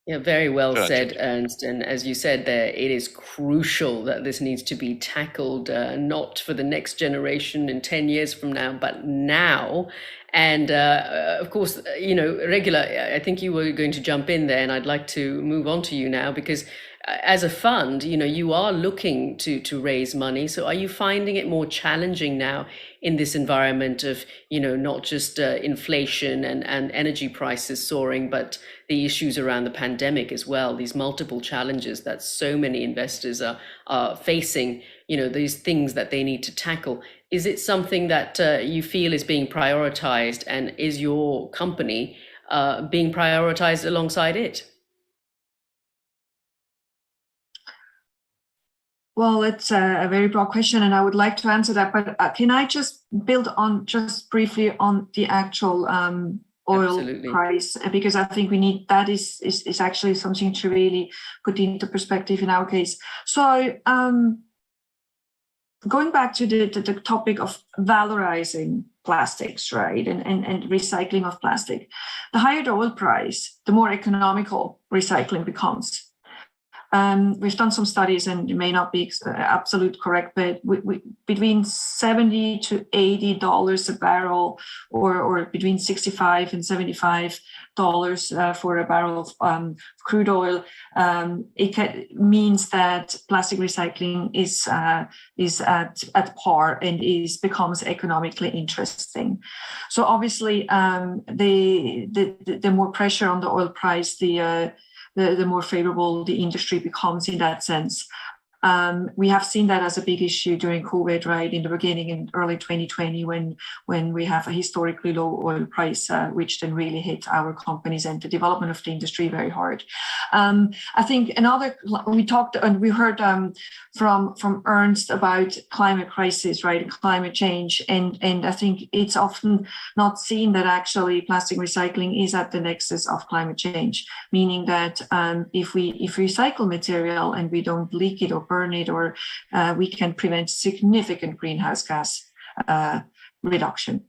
Yeah, very well said, Ernst. And as you said there, it is crucial that this needs to be tackled, not for the next generation in 10 years from now, but now. And of course, Regula, I think you were going to jump in there, and I'd like to move on to you now, because as a fund, you are looking to raise money. So are you finding it more challenging now in this environment of, not just inflation and energy prices soaring, but the issues around the pandemic as well, these multiple challenges that so many investors are facing, these things that they need to tackle? Is it something that you feel is being prioritized, and is your company being prioritized alongside it? Well, it's a very broad question, and I would like to answer that. But can I just build on just briefly on the actual oil Absolutely. price? Because I think we need that is actually something to really put into perspective in our case. So going back to the topic of valorizing plastics, right, and recycling of plastic, the higher the oil price, the more economical recycling becomes. We've done some studies, and it may not be absolute correct, but between $70 to $80 a barrel, or between $65 and $75 for a barrel of crude oil, means that plastic recycling is at par and becomes economically interesting. So obviously, the more pressure on the oil price, the more favorable the industry becomes in that sense. We have seen that as a big issue during COVID, right, in the beginning in early 2020, when we have a historically low oil price, which then really hit our companies and the development of the industry very hard. I think we talked and we heard from Ernst about climate crisis, right, climate change, and I think it's often not seen that actually plastic recycling is at the nexus of climate change, meaning that if we recycle material and we don't leak it or burn it, or we can prevent significant greenhouse gas reduction.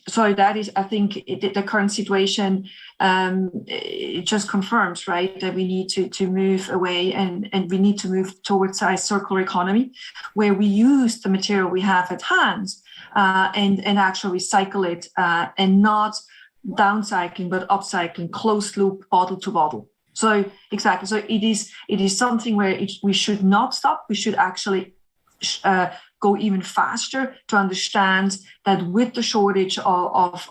So that is, I think, the current situation. It just confirms, right, that we need to move away and we need to move towards a circular economy where we use the material we have at hand and actually recycle it and not downcycling but upcycling, closed loop, bottle to bottle. So exactly. So it is something where we should not stop. We should actually go even faster to understand that with the shortage of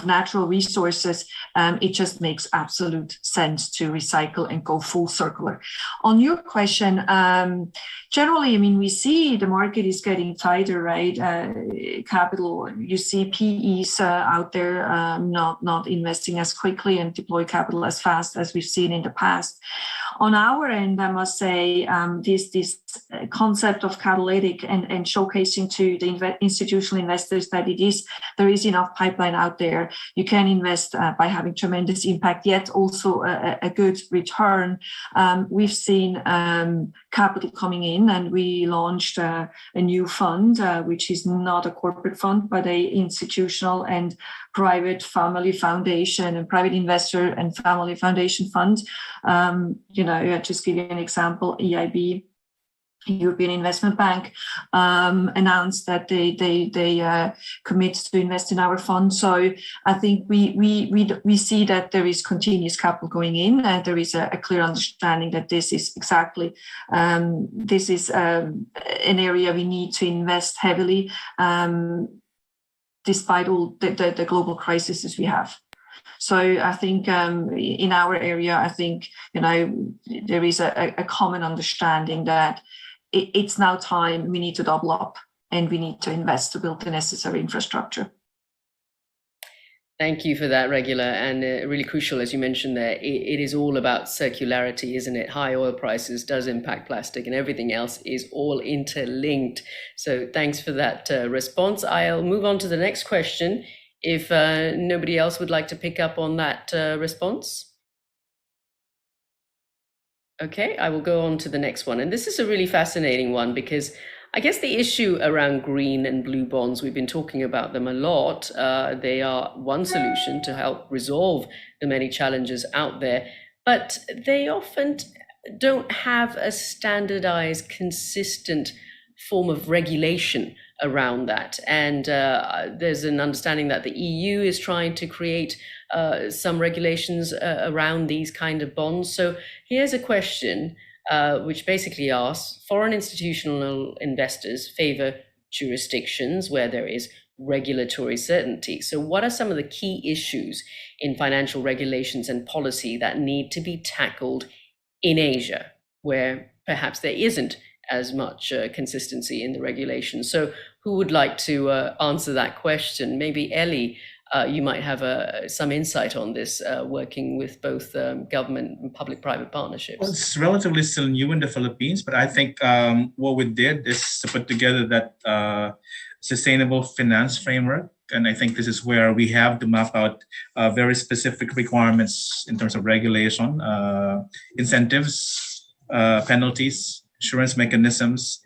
natural resources, it just makes absolute sense to recycle and go full circular. On your question, generally, I mean, we see the market is getting tighter, right? Capital, you see PEs out there not investing as quickly and deploy capital as fast as we've seen in the past. On our end, I must say, this concept of catalytic and showcasing to the institutional investors that there is enough pipeline out there. You can invest by having tremendous impact, yet also a good return. We've seen capital coming in, and we launched a new fund, which is not a corporate fund, but a institutional and private family foundation and private investor and family foundation fund. Just give you an example, EIB, European Investment Bank, announced that they commit to invest in our fund. So I think we see that there is continuous capital going in, and there is a clear understanding that this is exactly an area we need to invest heavily, despite all the global crises we have. So I think in our area, I think there is a common understanding that it's now time. We need to double up, and we need to invest to build the necessary infrastructure. Thank you for that, Regula. And really crucial, as you mentioned there, it is all about circularity, isn't it? High oil prices does impact plastic, and everything else is all interlinked. So thanks for that response. I'll move on to the next question if nobody else would like to pick up on that response. Okay, I will go on to the next one. And this is a really fascinating one, because I guess the issue around green and blue bonds, we've been talking about them a lot. They are one solution to help resolve the many challenges out there, but they often don't have a standardized, consistent form of regulation around that. And there's an understanding that the EU is trying to create some regulations around these kind of bonds. So here's a question which basically asks, foreign institutional investors favor jurisdictions where there is regulatory certainty. So what are some of the key issues in financial regulations and policy that need to be tackled in Asia, where perhaps there isn't as much consistency in the regulation? So who would like to answer that question? Maybe Ellie, you might have some insight on this, working with both government and public-private partnerships. Well, it's relatively still new in the Philippines, but I think what we did is to put together that sustainable finance framework. And I think this is where we have to map out very specific requirements in terms of regulation, incentives, penalties, insurance mechanisms.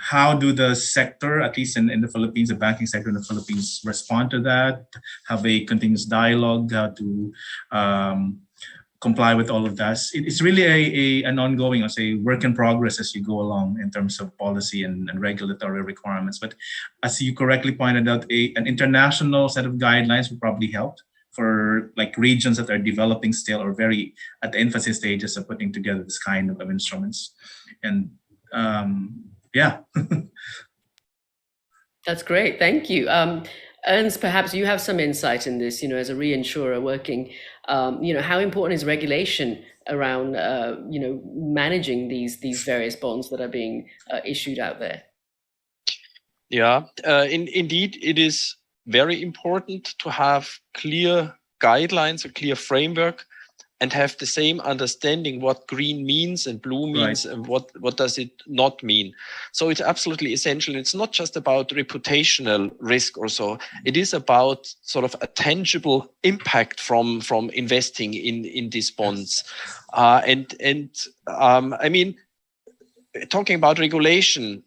How do the sector, at least in the Philippines, the banking sector in the Philippines, respond to that? Have a continuous dialogue? How to comply with all of that? It's really an ongoing, I'll say, work in progress as you go along in terms of policy and regulatory requirements. But as you correctly pointed out, an international set of guidelines would probably help for like regions that are developing still or very at the infancy stages of putting together this kind of instruments. And yeah. That's great. Thank you. Ernst, perhaps you have some insight in this, as a reinsurer working, how important is regulation around, managing these various bonds that are being issued out there? Yeah, indeed, it is very important to have clear guidelines, a clear framework, and have the same understanding what green means and blue means, right, and what does it not mean. So it's absolutely essential. It's not just about reputational risk or so. It is about sort of a tangible impact from investing in these bonds. I mean, talking about regulation,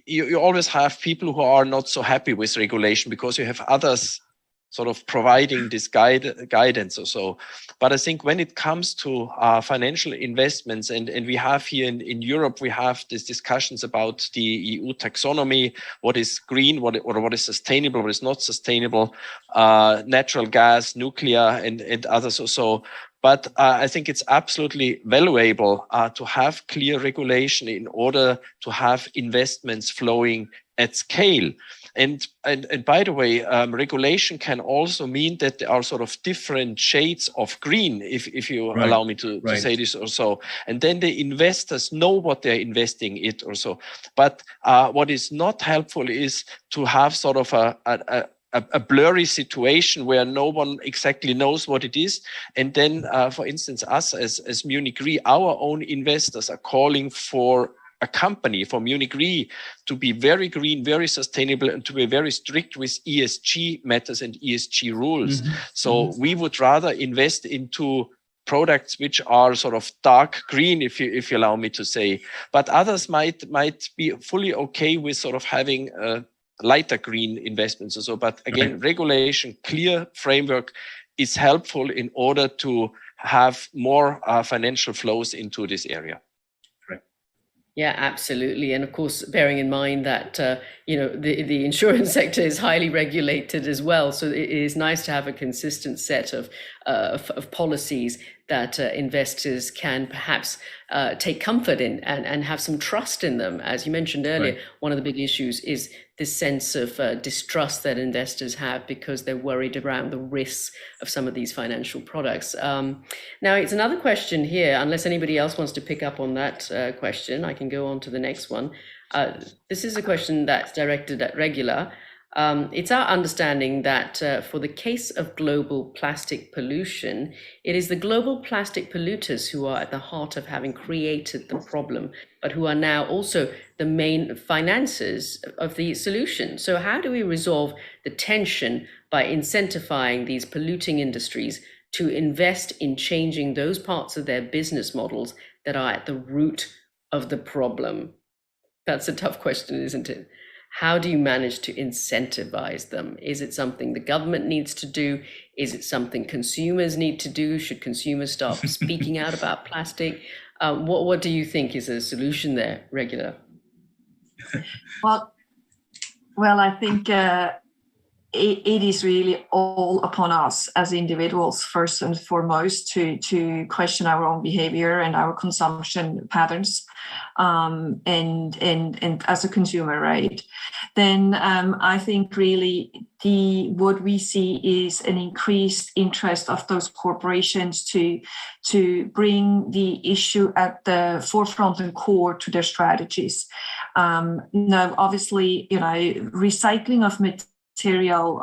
you always have people who are not so happy with regulation because you have others sort of providing this guidance or so. But I think when it comes to financial investments, and we have here in Europe, we have these discussions about the EU taxonomy, what is green, what is sustainable, what is not sustainable, natural gas, nuclear, and others or so. But I think it's absolutely valuable to have clear regulation in order to have investments flowing at scale. And by the way, regulation can also mean that there are sort of different shades of green, if you right, allow me to say this or so. And then the investors know what they're investing in or so. But what is not helpful is to have sort of a blurry situation where no one exactly knows what it is. And then, for instance, us as Munich Re, our own investors are calling for a company, for Munich Re, to be very green, very sustainable, and to be very strict with ESG matters and ESG rules. Mm-hmm. So we would rather invest into products which are sort of dark green, if you allow me to say. But others might be fully okay with sort of having lighter green investments or so. But again, regulation, clear framework is helpful in order to have more financial flows into this area. Yeah, absolutely. And of course, bearing in mind that, the insurance sector is highly regulated as well. So it is nice to have a consistent set of policies that investors can perhaps take comfort in and have some trust in them. As you mentioned earlier, one of the big issues is this sense of distrust that investors have because they're worried around the risks of some of these financial products. Now, it's another question here, unless anybody else wants to pick up on that question, I can go on to the next one. This is a question that's directed at Regula. It's our understanding that for the case of global plastic pollution, it is the global plastic polluters who are at the heart of having created the problem, but who are now also the main financiers of the solution. So how do we resolve the tension by incentivizing these polluting industries to invest in changing those parts of their business models that are at the root of the problem? That's a tough question, isn't it? How do you manage to incentivize them? Is it something the government needs to do? Is it something consumers need to do? Should consumers start speaking out about plastic? What do you think is a solution there, Regula? Well, Well, I think it is really all upon us as individuals, first and foremost, to question our own behavior and our consumption patterns, and as a consumer, right? Then I think really what we see is an increased interest of those corporations to bring the issue at the forefront and core to their strategies. Now, obviously, recycling of material,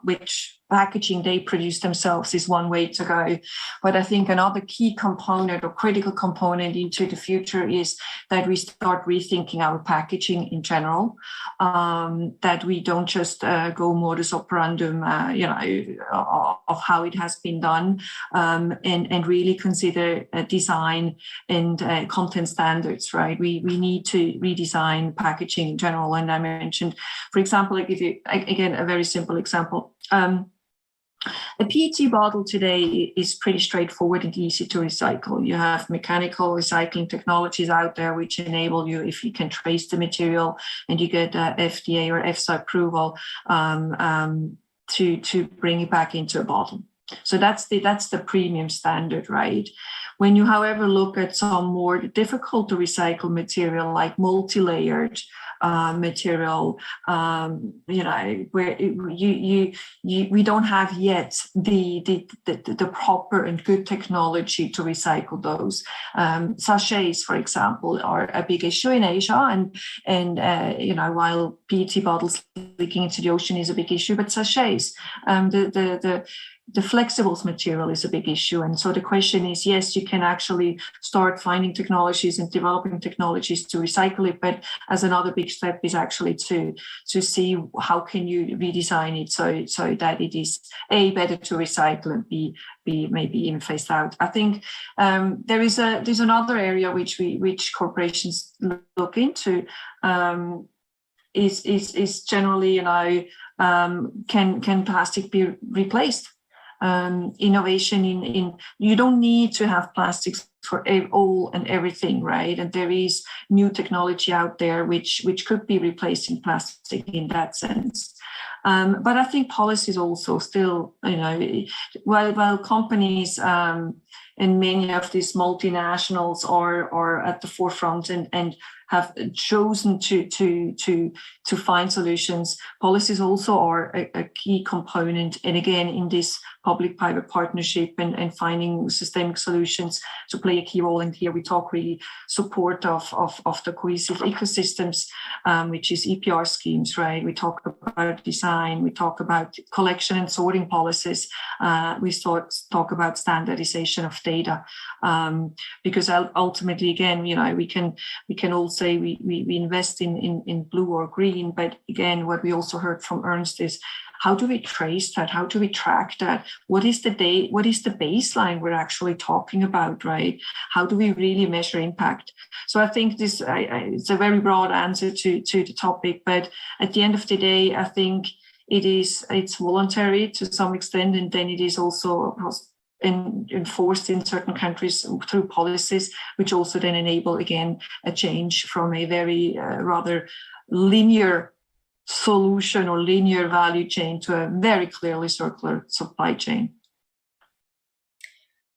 which packaging they produce themselves, is one way to go. But I think another key component or critical component into the future is that we start rethinking our packaging in general, that we don't just go modus operandum, of how it has been done, and really consider design and content standards, right? We need to redesign packaging in general. And I mentioned, for example, I give you, again, a very simple example. A PET bottle today is pretty straightforward and easy to recycle. You have mechanical recycling technologies out there which enable you, if you can trace the material and you get FDA or EFSA approval, to bring it back into a bottle. So that's the premium standard, right? When you, however, look at some more difficult to recycle material like multi-layered material, where we don't have yet the proper and good technology to recycle those. Sachets, for example, are a big issue in Asia, and while PET bottles leaking into the ocean is a big issue, but sachets, the flexibles material is a big issue. And so the question is, yes, you can actually start finding technologies and developing technologies to recycle it, but as another big step is actually to see how can you redesign it so that it is A, better to recycle, and B, maybe even phased out. I think there's another area which corporations look into, is generally, can plastic be replaced? Innovation in you don't need to have plastics for all and everything, right? And there is new technology out there which could be replacing plastic in that sense. But I think policies also still, while companies and many of these multinationals are at the forefront and have chosen to find solutions, policies also are a key component. And again, in this public-private partnership and finding systemic solutions to play a key role. And here we talk really support of the cohesive ecosystems, which is EPR schemes, right? We talk about design, we talk about collection and sorting policies, we talk about standardization of data, because ultimately, again, we can all say we invest in blue or green, but again, what we also heard from Ernst is, how do we trace that? How do we track that? What is the baseline we're actually talking about, right? How do we really measure impact? So I think this it's a very broad answer to the topic, but at the end of the day, I think it's voluntary to some extent, and then it is also enforced in certain countries through policies, which also then enable, again, a change from a very rather linear solution or linear value chain to a very clearly circular supply chain.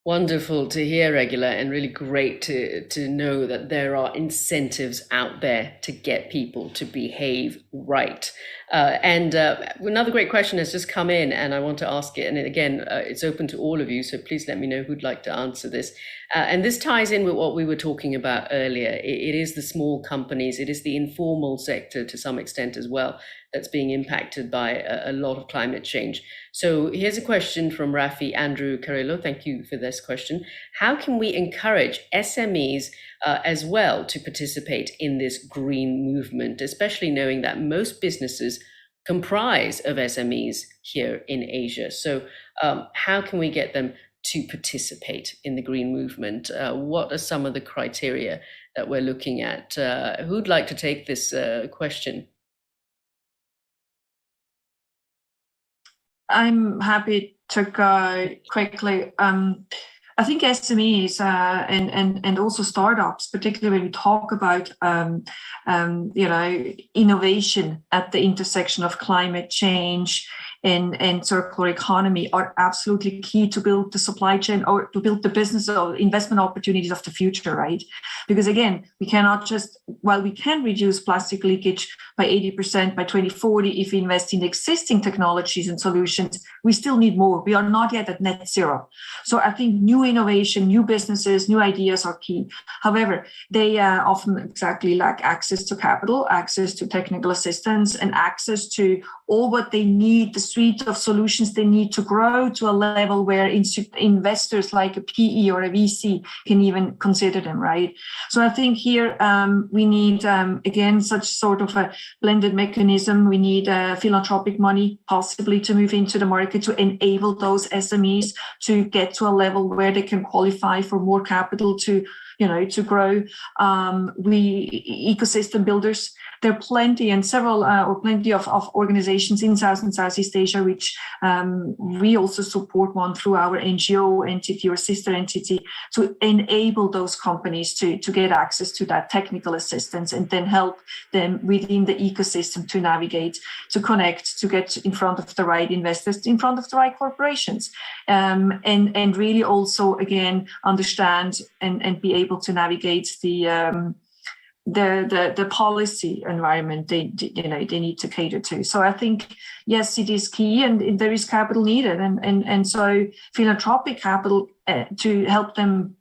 Wonderful to hear, Regula, and really great to know that there are incentives out there to get people to behave right. And another great question has just come in, and I want to ask it. And again, it's open to all of you, so please let me know who'd like to answer this. And this ties in with what we were talking about earlier. It is the small companies, it is the informal sector to some extent as well that's being impacted by a lot of climate change. So here's a question from Rafi Andrew Carrillo. Thank you for this question. How can we encourage SMEs as well to participate in this green movement, especially knowing that most businesses comprise of SMEs here in Asia? So how can we get them to participate in the green movement? What are some of the criteria that we're looking at? Who'd like to take this question? I'm happy to go quickly. I think SMEs and also startups, particularly when we talk about innovation at the intersection of climate change and circular economy, are absolutely key to build the supply chain or to build the business or investment opportunities of the future, right? Because again, we cannot just, while we can reduce plastic leakage by 80% by 2040 if we invest in existing technologies and solutions, we still need more. We are not yet at net zero. So I think new innovation, new businesses, new ideas are key. However, they often exactly lack access to capital, access to technical assistance, and access to all what they need, the suite of solutions they need to grow to a level where investors like a PE or a VC can even consider them, right? So I think here we need, again, such sort of a blended mechanism. We need philanthropic money possibly to move into the market to enable those SMEs to get to a level where they can qualify for more capital to grow. Ecosystem builders. There are plenty and several or plenty of organizations in South and Southeast Asia, which we also support one through our NGO entity or sister entity to enable those companies to get access to that technical assistance and then help them within the ecosystem to navigate, to connect, to get in front of the right investors, in front of the right corporations, and really also, again, understand and be able to navigate the policy environment they need to cater to. So I think, yes, it is key and there is capital needed. And so philanthropic capital to help them,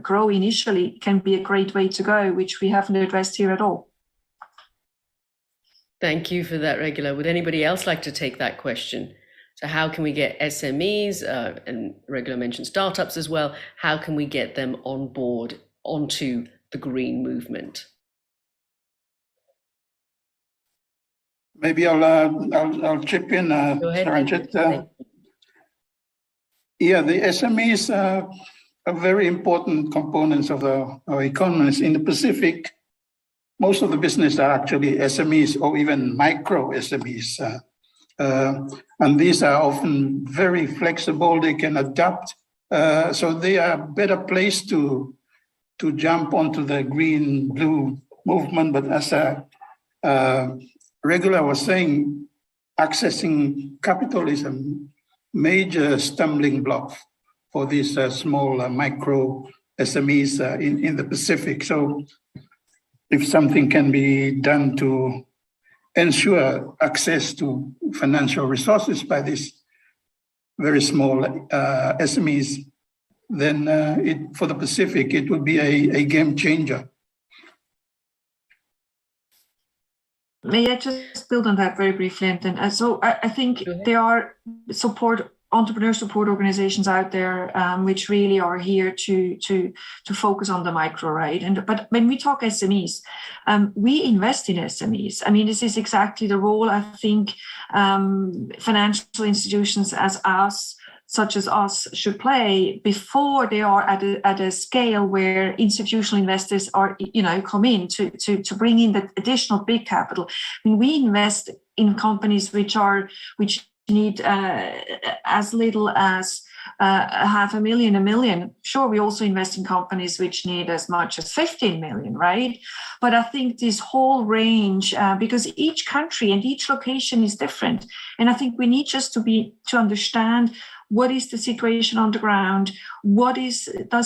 grow initially can be a great way to go, which we haven't addressed here at all. Thank you for that, Regula. Would anybody else like to take that question? So how can we get SMEs, and Regula mentioned startups as well, how can we get them on board onto the green movement? Maybe I'll chip in, Saranjit. Yeah, the SMEs are very important components of our economies. In the Pacific, most of the business are actually SMEs or even micro SMEs. And these are often very flexible, they can adapt. So they are better placed to jump onto the green-blue movement. But as Regula was saying, accessing capital is a major stumbling block for these small micro SMEs in the Pacific. So if something can be done to ensure access to financial resources by these very small SMEs, then for the Pacific, it would be a game changer. May I just build on that very briefly? And so I think there are entrepreneur support organizations out there which really are here to focus on the micro, right? But when we talk SMEs, we invest in SMEs. I mean, this is exactly the role I think financial institutions such as us should play before they are at a scale where institutional investors are, come in to bring in the additional big capital. I mean, we invest in companies which need as little as $500,000, $1 million. Sure, we also invest in companies which need as much as 15 million, right? But I think this whole range, because each country and each location is different, and I think we need just to understand what is the situation on the ground, does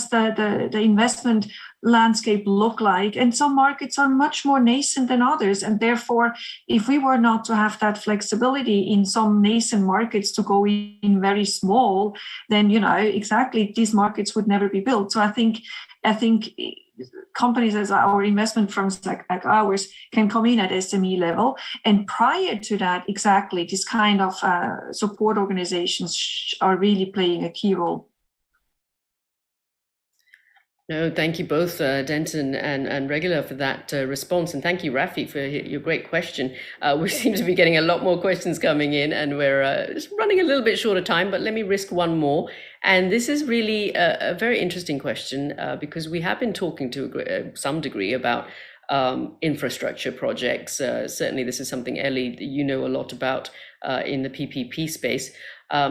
the investment landscape look like? And some markets are much more nascent than others. And therefore, if we were not to have that flexibility in some nascent markets to go in very small, then, exactly, these markets would never be built. So I think companies as our investment firms like ours can come in at SME level. And prior to that, exactly, this kind of support organizations are really playing a key role. No, thank you both, Denton and Regula, for that response. And thank you, Rafi, for your great question. We seem to be getting a lot more questions coming in, and we're just running a little bit short of time, but let me risk one more. And this is really a very interesting question because we have been talking to some degree about infrastructure projects. Certainly, this is something, Ellie, you know a lot about in the PPP space.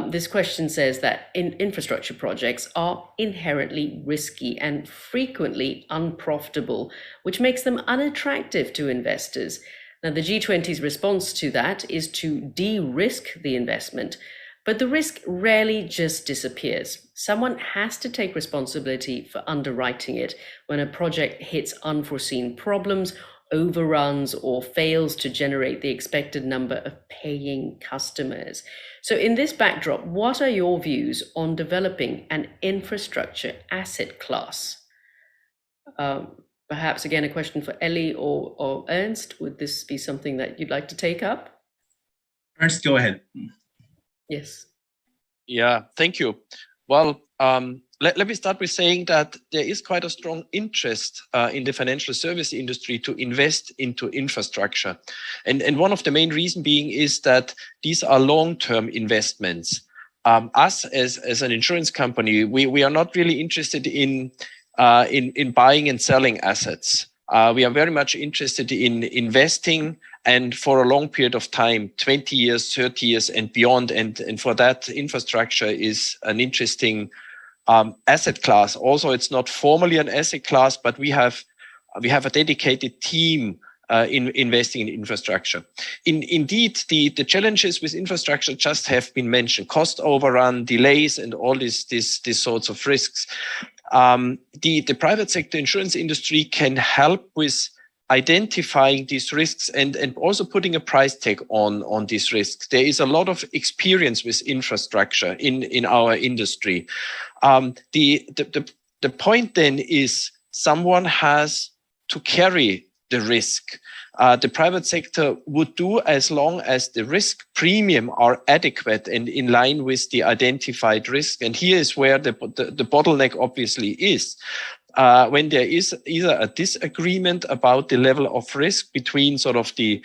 This question says that infrastructure projects are inherently risky and frequently unprofitable, which makes them unattractive to investors. Now, the G20's response to that is to de-risk the investment, but the risk rarely just disappears. Someone has to take responsibility for underwriting it when a project hits unforeseen problems, overruns, or fails to generate the expected number of paying customers. So in this backdrop, what are your views on developing an infrastructure asset class? Perhaps again, a question for Ellie or Ernst. Would this be something that you'd like to take up? Ernst, go ahead. Yes. Yeah, thank you. Well, let me start with saying that there is quite a strong interest in the financial service industry to invest into infrastructure. And one of the main reasons being is that these are long-term investments. Us as an insurance company, we are not really interested in buying and selling assets. We are very much interested in investing, and for a long period of time, 20 years, 30 years and beyond. And for that, infrastructure is an interesting asset class. Also, it's not formally an asset class, but we have a dedicated team in investing in infrastructure. Indeed, the challenges with infrastructure just have been mentioned: cost overrun, delays, and all these sorts of risks. The private sector insurance industry can help with identifying these risks and also putting a price tag on these risks. There is a lot of experience with infrastructure in our industry. The point then is someone has to carry the risk. The private sector would do as long as the risk premium are adequate and in line with the identified risk. And here is where the bottleneck obviously is. When there is either a disagreement about the level of risk between sort of the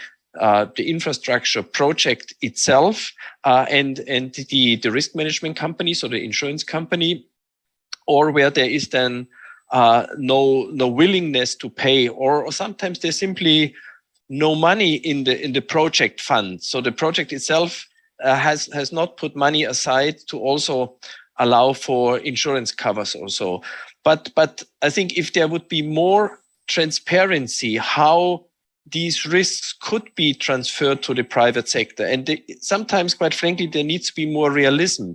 infrastructure project itself and the risk management company, so the insurance company, or where there is then no willingness to pay, or sometimes there's simply no money in the project fund. So the project itself has not put money aside to also allow for insurance covers also. But I think if there would be more transparency how these risks could be transferred to the private sector, and sometimes, quite frankly, there needs to be more realism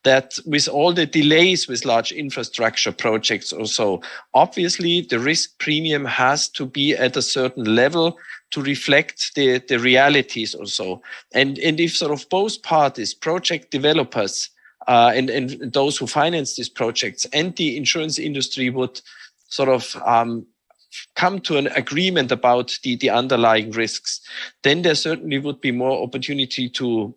that with all the delays with large infrastructure projects also, obviously the risk premium has to be at a certain level to reflect the realities also. And if sort of both parties, project developers, and those who finance these projects and the insurance industry would sort of come to an agreement about the underlying risks, then there certainly would be more opportunity to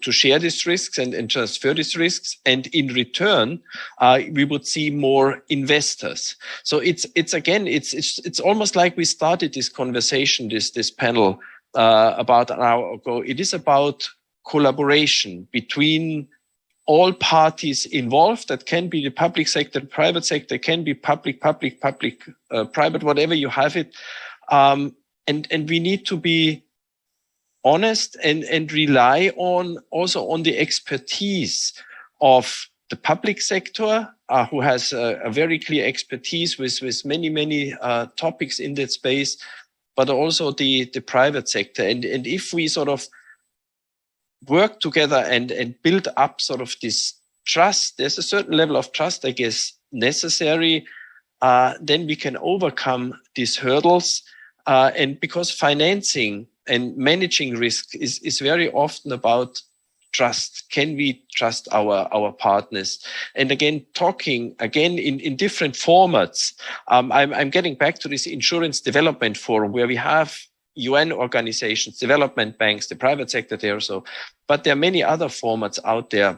share these risks and transfer these risks. And in return, we would see more investors. So it's almost like we started this conversation, this panel about an hour ago. It is about collaboration between all parties involved. That can be the public sector, the private sector, can be public, private, whatever you have it. And we need to be honest and rely also on the expertise of the public sector, who has a very clear expertise with many topics in that space, but also the private sector. And if we sort of work together and build up sort of this trust, there's a certain level of trust, I guess, necessary, then we can overcome these hurdles. And because financing and managing risk is very often about trust. Can we trust our partners? And again, talking again in different formats. I'm getting back to this insurance development forum where we have UN organizations, development banks, the private sector there. So, but there are many other formats out there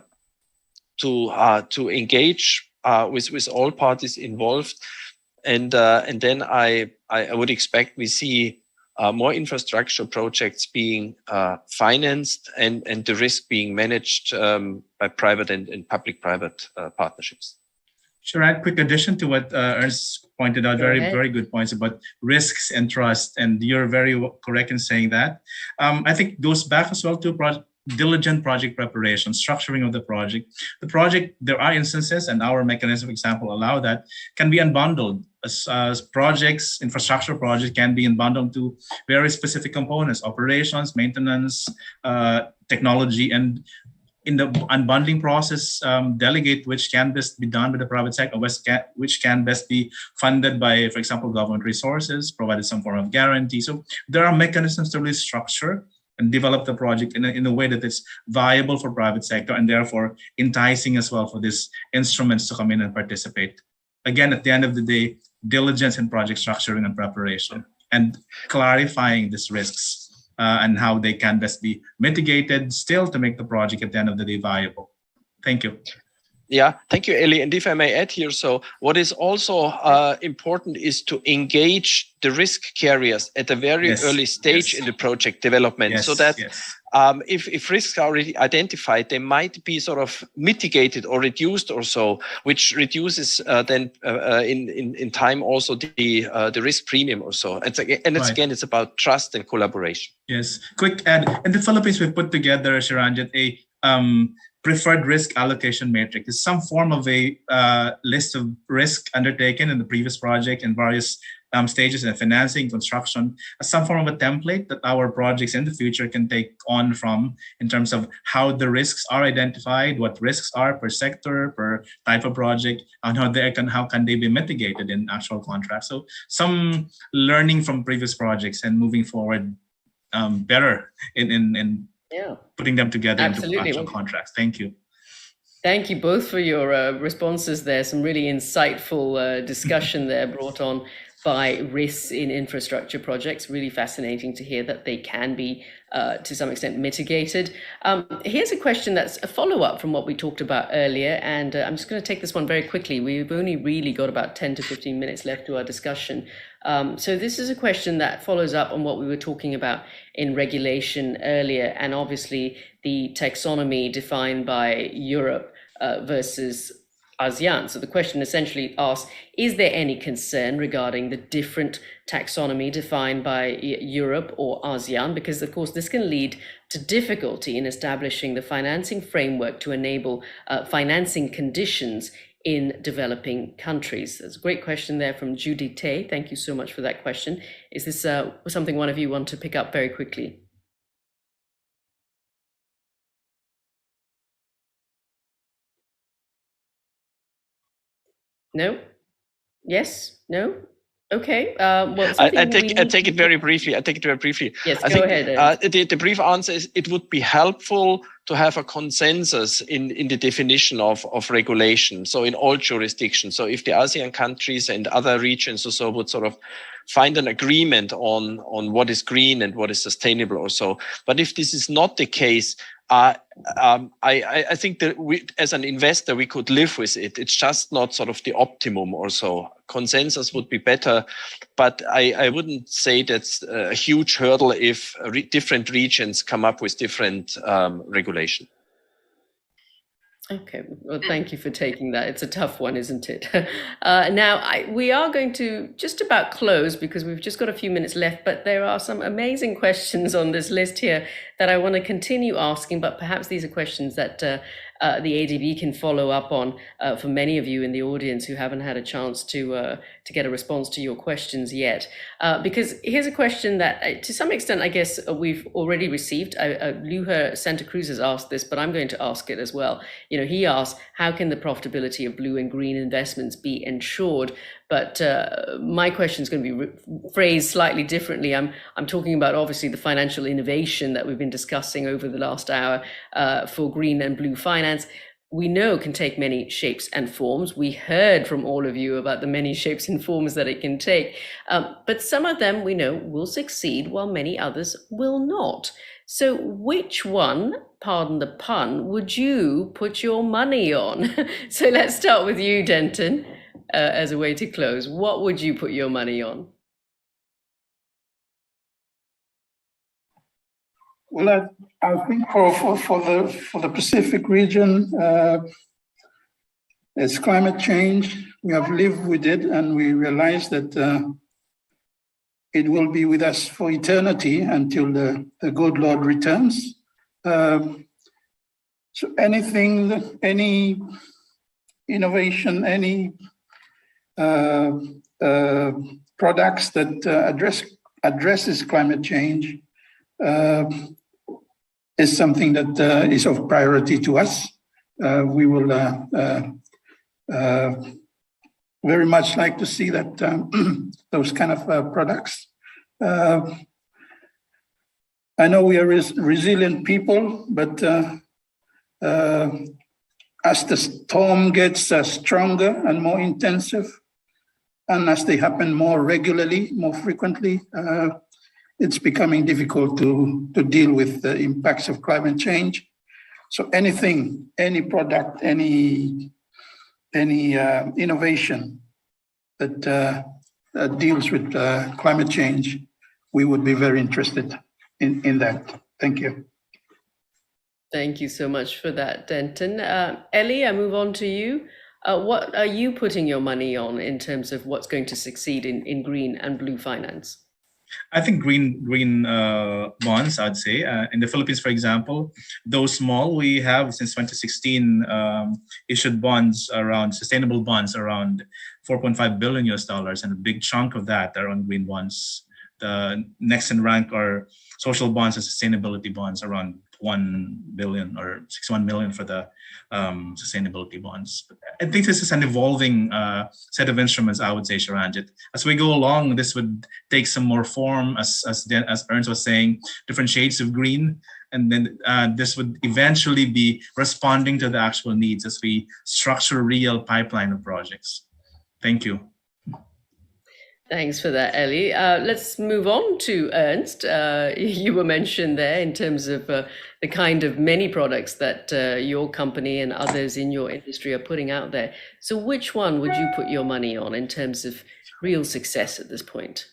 to engage with all parties involved, and then I would expect we see more infrastructure projects being financed and the risk being managed by private and public-private partnerships. Sure, add quick addition to what Ernst pointed out. Very good points about risks and trust, and you're very correct in saying that. I think it goes back as well to diligent project preparation, structuring of the project. The project, there are instances, and our mechanism example allow that, can be unbundled. As projects, infrastructure projects can be unbundled to very specific components, operations, maintenance, technology, and in the unbundling process, delegate which can best be done by the private sector, which can best be funded by, for example, government resources, provided some form of guarantee. So there are mechanisms to really structure and develop the project in a way that is viable for private sector and therefore enticing as well for these instruments to come in and participate. Again, at the end of the day, diligence in project structuring and preparation and clarifying these risks and how they can best be mitigated still to make the project at the end of the day viable. Thank you. Yeah, thank you, Eli. And if I may add here, so what is also important is to engage the risk carriers at a very early stage in the project development, so that if risks are already identified, they might be sort of mitigated or reduced or so, which reduces then in time also the risk premium or so. Again, it's about trust and collaboration. Yes, quick add. In the Philippines, we put together, Sharanjit, a preferred risk allocation matrix. It's some form of a list of risk undertaken in the previous project in various stages in financing, construction, some form of a template that our projects in the future can take on from in terms of how the risks are identified, what risks are per sector, per type of project, and how can they be mitigated in actual contracts. So some learning from previous projects and moving forward better in putting them together into actual contracts. Thank you. Thank you both for your responses there. Some really insightful discussion there brought on by risks in infrastructure projects. Really fascinating to hear that they can be to some extent mitigated. Here's a question that's a follow-up from what we talked about earlier, and I'm just going to take this one very quickly. We've only really got about 10 to 15 minutes left to our discussion. So this is a question that follows up on what we were talking about in regulation earlier, and obviously the taxonomy defined by Europe versus ASEAN. So the question essentially asks, is there any concern regarding the different taxonomy defined by Europe or ASEAN? Because of course this can lead to difficulty in establishing the financing framework to enable financing conditions in developing countries. That's a great question there from Judy Tay. Thank you so much for that question. Is this something one of you want to pick up very quickly? No? Yes? No? Okay. Well, I take it very briefly. Yes, go ahead. The brief answer is it would be helpful to have a consensus in the definition of regulation. So in all jurisdictions. So if the ASEAN countries and other regions or so would sort of find an agreement on what is green and what is sustainable or so. But if this is not the case, I think that we, as an investor, we could live with it. It's just not sort of the optimum or so. Consensus would be better, but I wouldn't say that's a huge hurdle if different regions come up with different regulation. Okay, well, thank you for taking that. It's a tough one, isn't it? Now, we are going to just about close because we've just got a few minutes left, but there are some amazing questions on this list here that I want to continue asking, but perhaps these are questions that the ADB can follow up on for many of you in the audience who haven't had a chance to get a response to your questions yet. Because here's a question that to some extent, I guess we've already received. Luja Santa Cruz has asked this, but I'm going to ask it as well. You know, he asked, how can the profitability of blue and green investments be ensured? But my question is going to be phrased slightly differently. I'm talking about obviously the financial innovation that we've been discussing over the last hour for green and blue finance. We know can take many shapes and forms. We heard from all of you about the many shapes and forms that it can take. But some of them we know will succeed while many others will not. So which one, pardon the pun, would you put your money on? So let's start with you, Denton. As a way to close, what would you put your money on? Well, I think for the Pacific region, there's climate change. We have lived with it, and we realize that it will be with us for eternity until the good Lord returns. So anything, any innovation, any products that addresses climate change is something that is of priority to us. We will very much like to see that those kind of products. I know we are resilient people, but as the storm gets stronger and more intensive, and as they happen more regularly, more frequently, it's becoming difficult to deal with the impacts of climate change. So anything, any product, any innovation that deals with climate change, we would be very interested in that. Thank you. Thank you so much for that, Denton. Ellie, I move on to you. What are you putting your money on in terms of what's going to succeed in green and blue finance? I think green bonds, I'd say. In the Philippines, for example, though small, we have since 2016 issued bonds around sustainable bonds around $4.5 billion US, and a big chunk of that are on green bonds. The next in rank are social bonds and sustainability bonds, around 1 billion or 61 million for the sustainability bonds. But I think this is an evolving set of instruments, I would say, Sharanjit. As we go along, this would take some more form, as Ernst was saying, different shades of green. And then this would eventually be responding to the actual needs as we structure a real pipeline of projects. Thank you. Thanks for that, Ellie. Let's move on to Ernst. You were mentioned there in terms of the kind of many products that your company and others in your industry are putting out there. So which one would you put your money on in terms of real success at this point?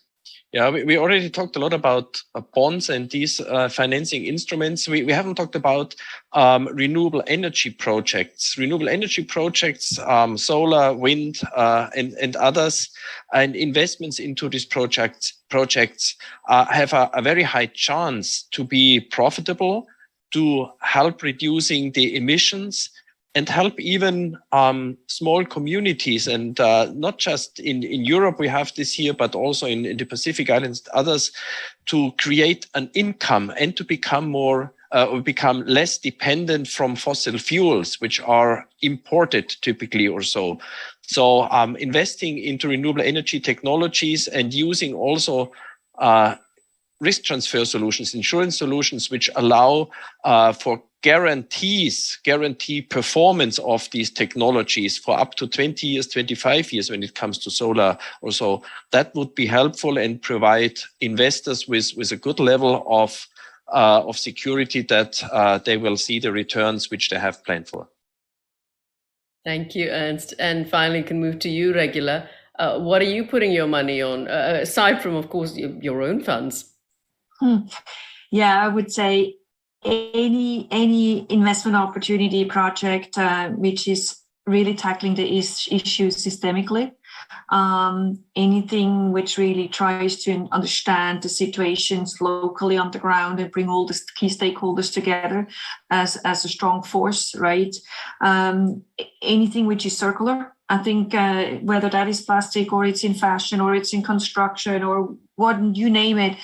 Yeah, we already talked a lot about bonds and these financing instruments. We haven't talked about renewable energy projects. Renewable energy projects, solar, wind, and others, and investments into these projects have a very high chance to be profitable, to help reducing the emissions, and help even small communities, and not just in Europe we have this here, but also in the Pacific Islands, others, to create an income and to become become less dependent from fossil fuels, which are imported typically or so. So investing into renewable energy technologies and using also risk transfer solutions, insurance solutions, which allow for guarantee performance of these technologies for up to 20 years, 25 years when it comes to solar or so. That would be helpful and provide investors with a good level of security that they will see the returns which they have planned for. Thank you, Ernst. And finally, can move to you, Regula. What are you putting your money on, aside from, of course, your own funds? Yeah, I would say any investment opportunity project which is really tackling the issues systemically, anything which really tries to understand the situations locally on the ground and bring all the key stakeholders together as a strong force, right? Anything which is circular. I think whether that is plastic or it's in fashion or it's in construction or what, you name it,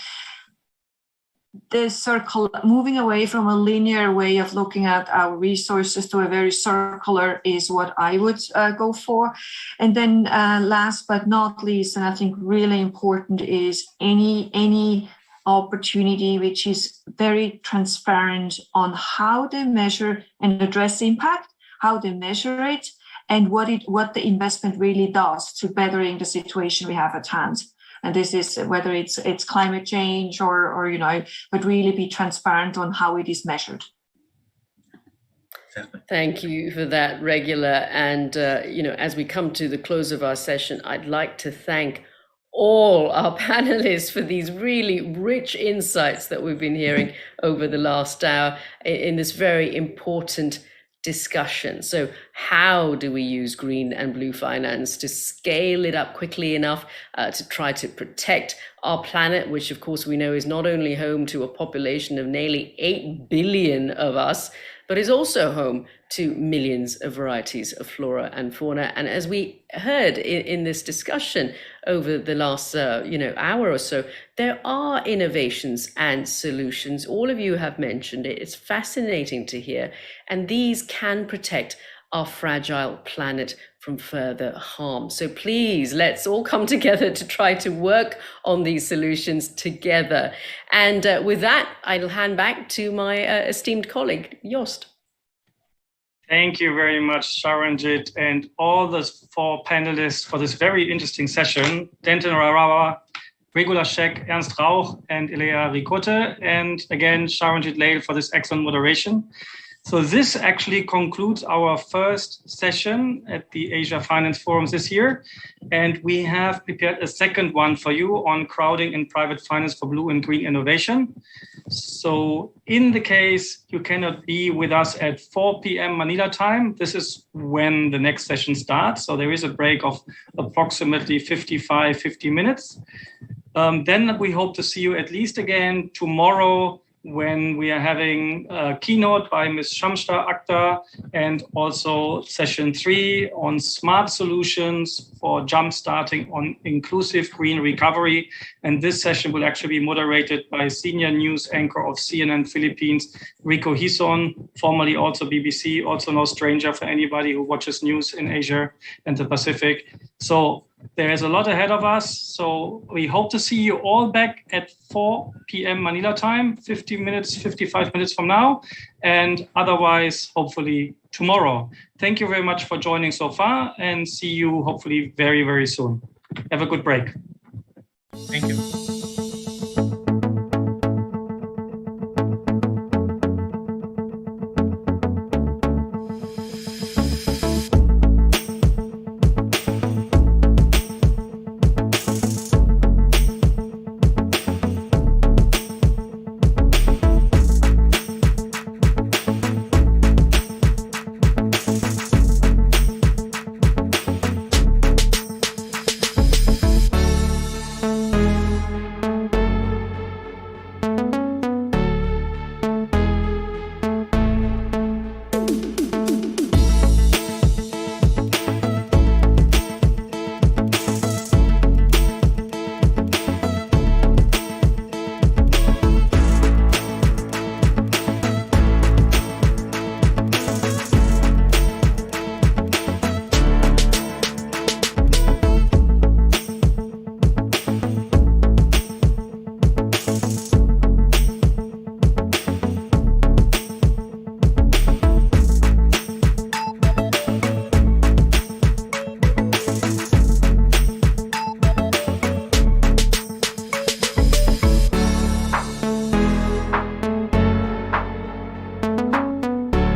the circle, moving away from a linear way of looking at our resources to a very circular is what I would go for. And then last but not least, and I think really important, is any opportunity which is very transparent on how they measure and address impact, how they measure it, and what the investment really does to bettering the situation we have at hand. And this is whether it's climate change or but really be transparent on how it is measured. Thank you for that, Regula. And as we come to the close of our session, I'd like to thank all our panelists for these really rich insights that we've been hearing over the last hour in this very important discussion. So how do we use green and blue finance to scale it up quickly enough to try to protect our planet, which of course we know is not only home to a population of nearly 8 billion of us, but is also home to millions of varieties of flora and fauna. And as we heard in this discussion over the last hour or so, there are innovations and solutions. All of you have mentioned it. It's fascinating to hear. And these can protect our fragile planet from further harm. So please, let's all come together to try to work on these solutions together. And with that, I'll hand back to my esteemed colleague, Jost. Thank you very much, Sharanjit, and all the 4 panelists for this very interesting session. Denton Rarawa, Regula Scheck, Ernst Rauch, and Elea Ricote, and again, Sharanjit Lail for this excellent moderation. So this actually concludes our first session at the Asia Finance Forums this year. And we have prepared a second one for you on crowding in private finance for blue and green innovation. So in the case you cannot be with us at 4 p.m. Manila time, this is when the next session starts. So there is a break of approximately 50 minutes. Then we hope to see you at least again tomorrow, when we are having a keynote by Ms. Shamsta Akhtar, and also session 3 on smart solutions for jump-starting on inclusive green recovery. And this session will actually be moderated by senior news anchor of CNN Philippines, Rico Hison, formerly also BBC, also no stranger for anybody who watches news in Asia and the Pacific. So there is a lot ahead of us. So we hope to see you all back at 4 p.m. Manila time, 55 minutes from now, and otherwise, hopefully tomorrow. Thank you very much for joining so far, and see you hopefully very, very soon. Have a good break. Thank you.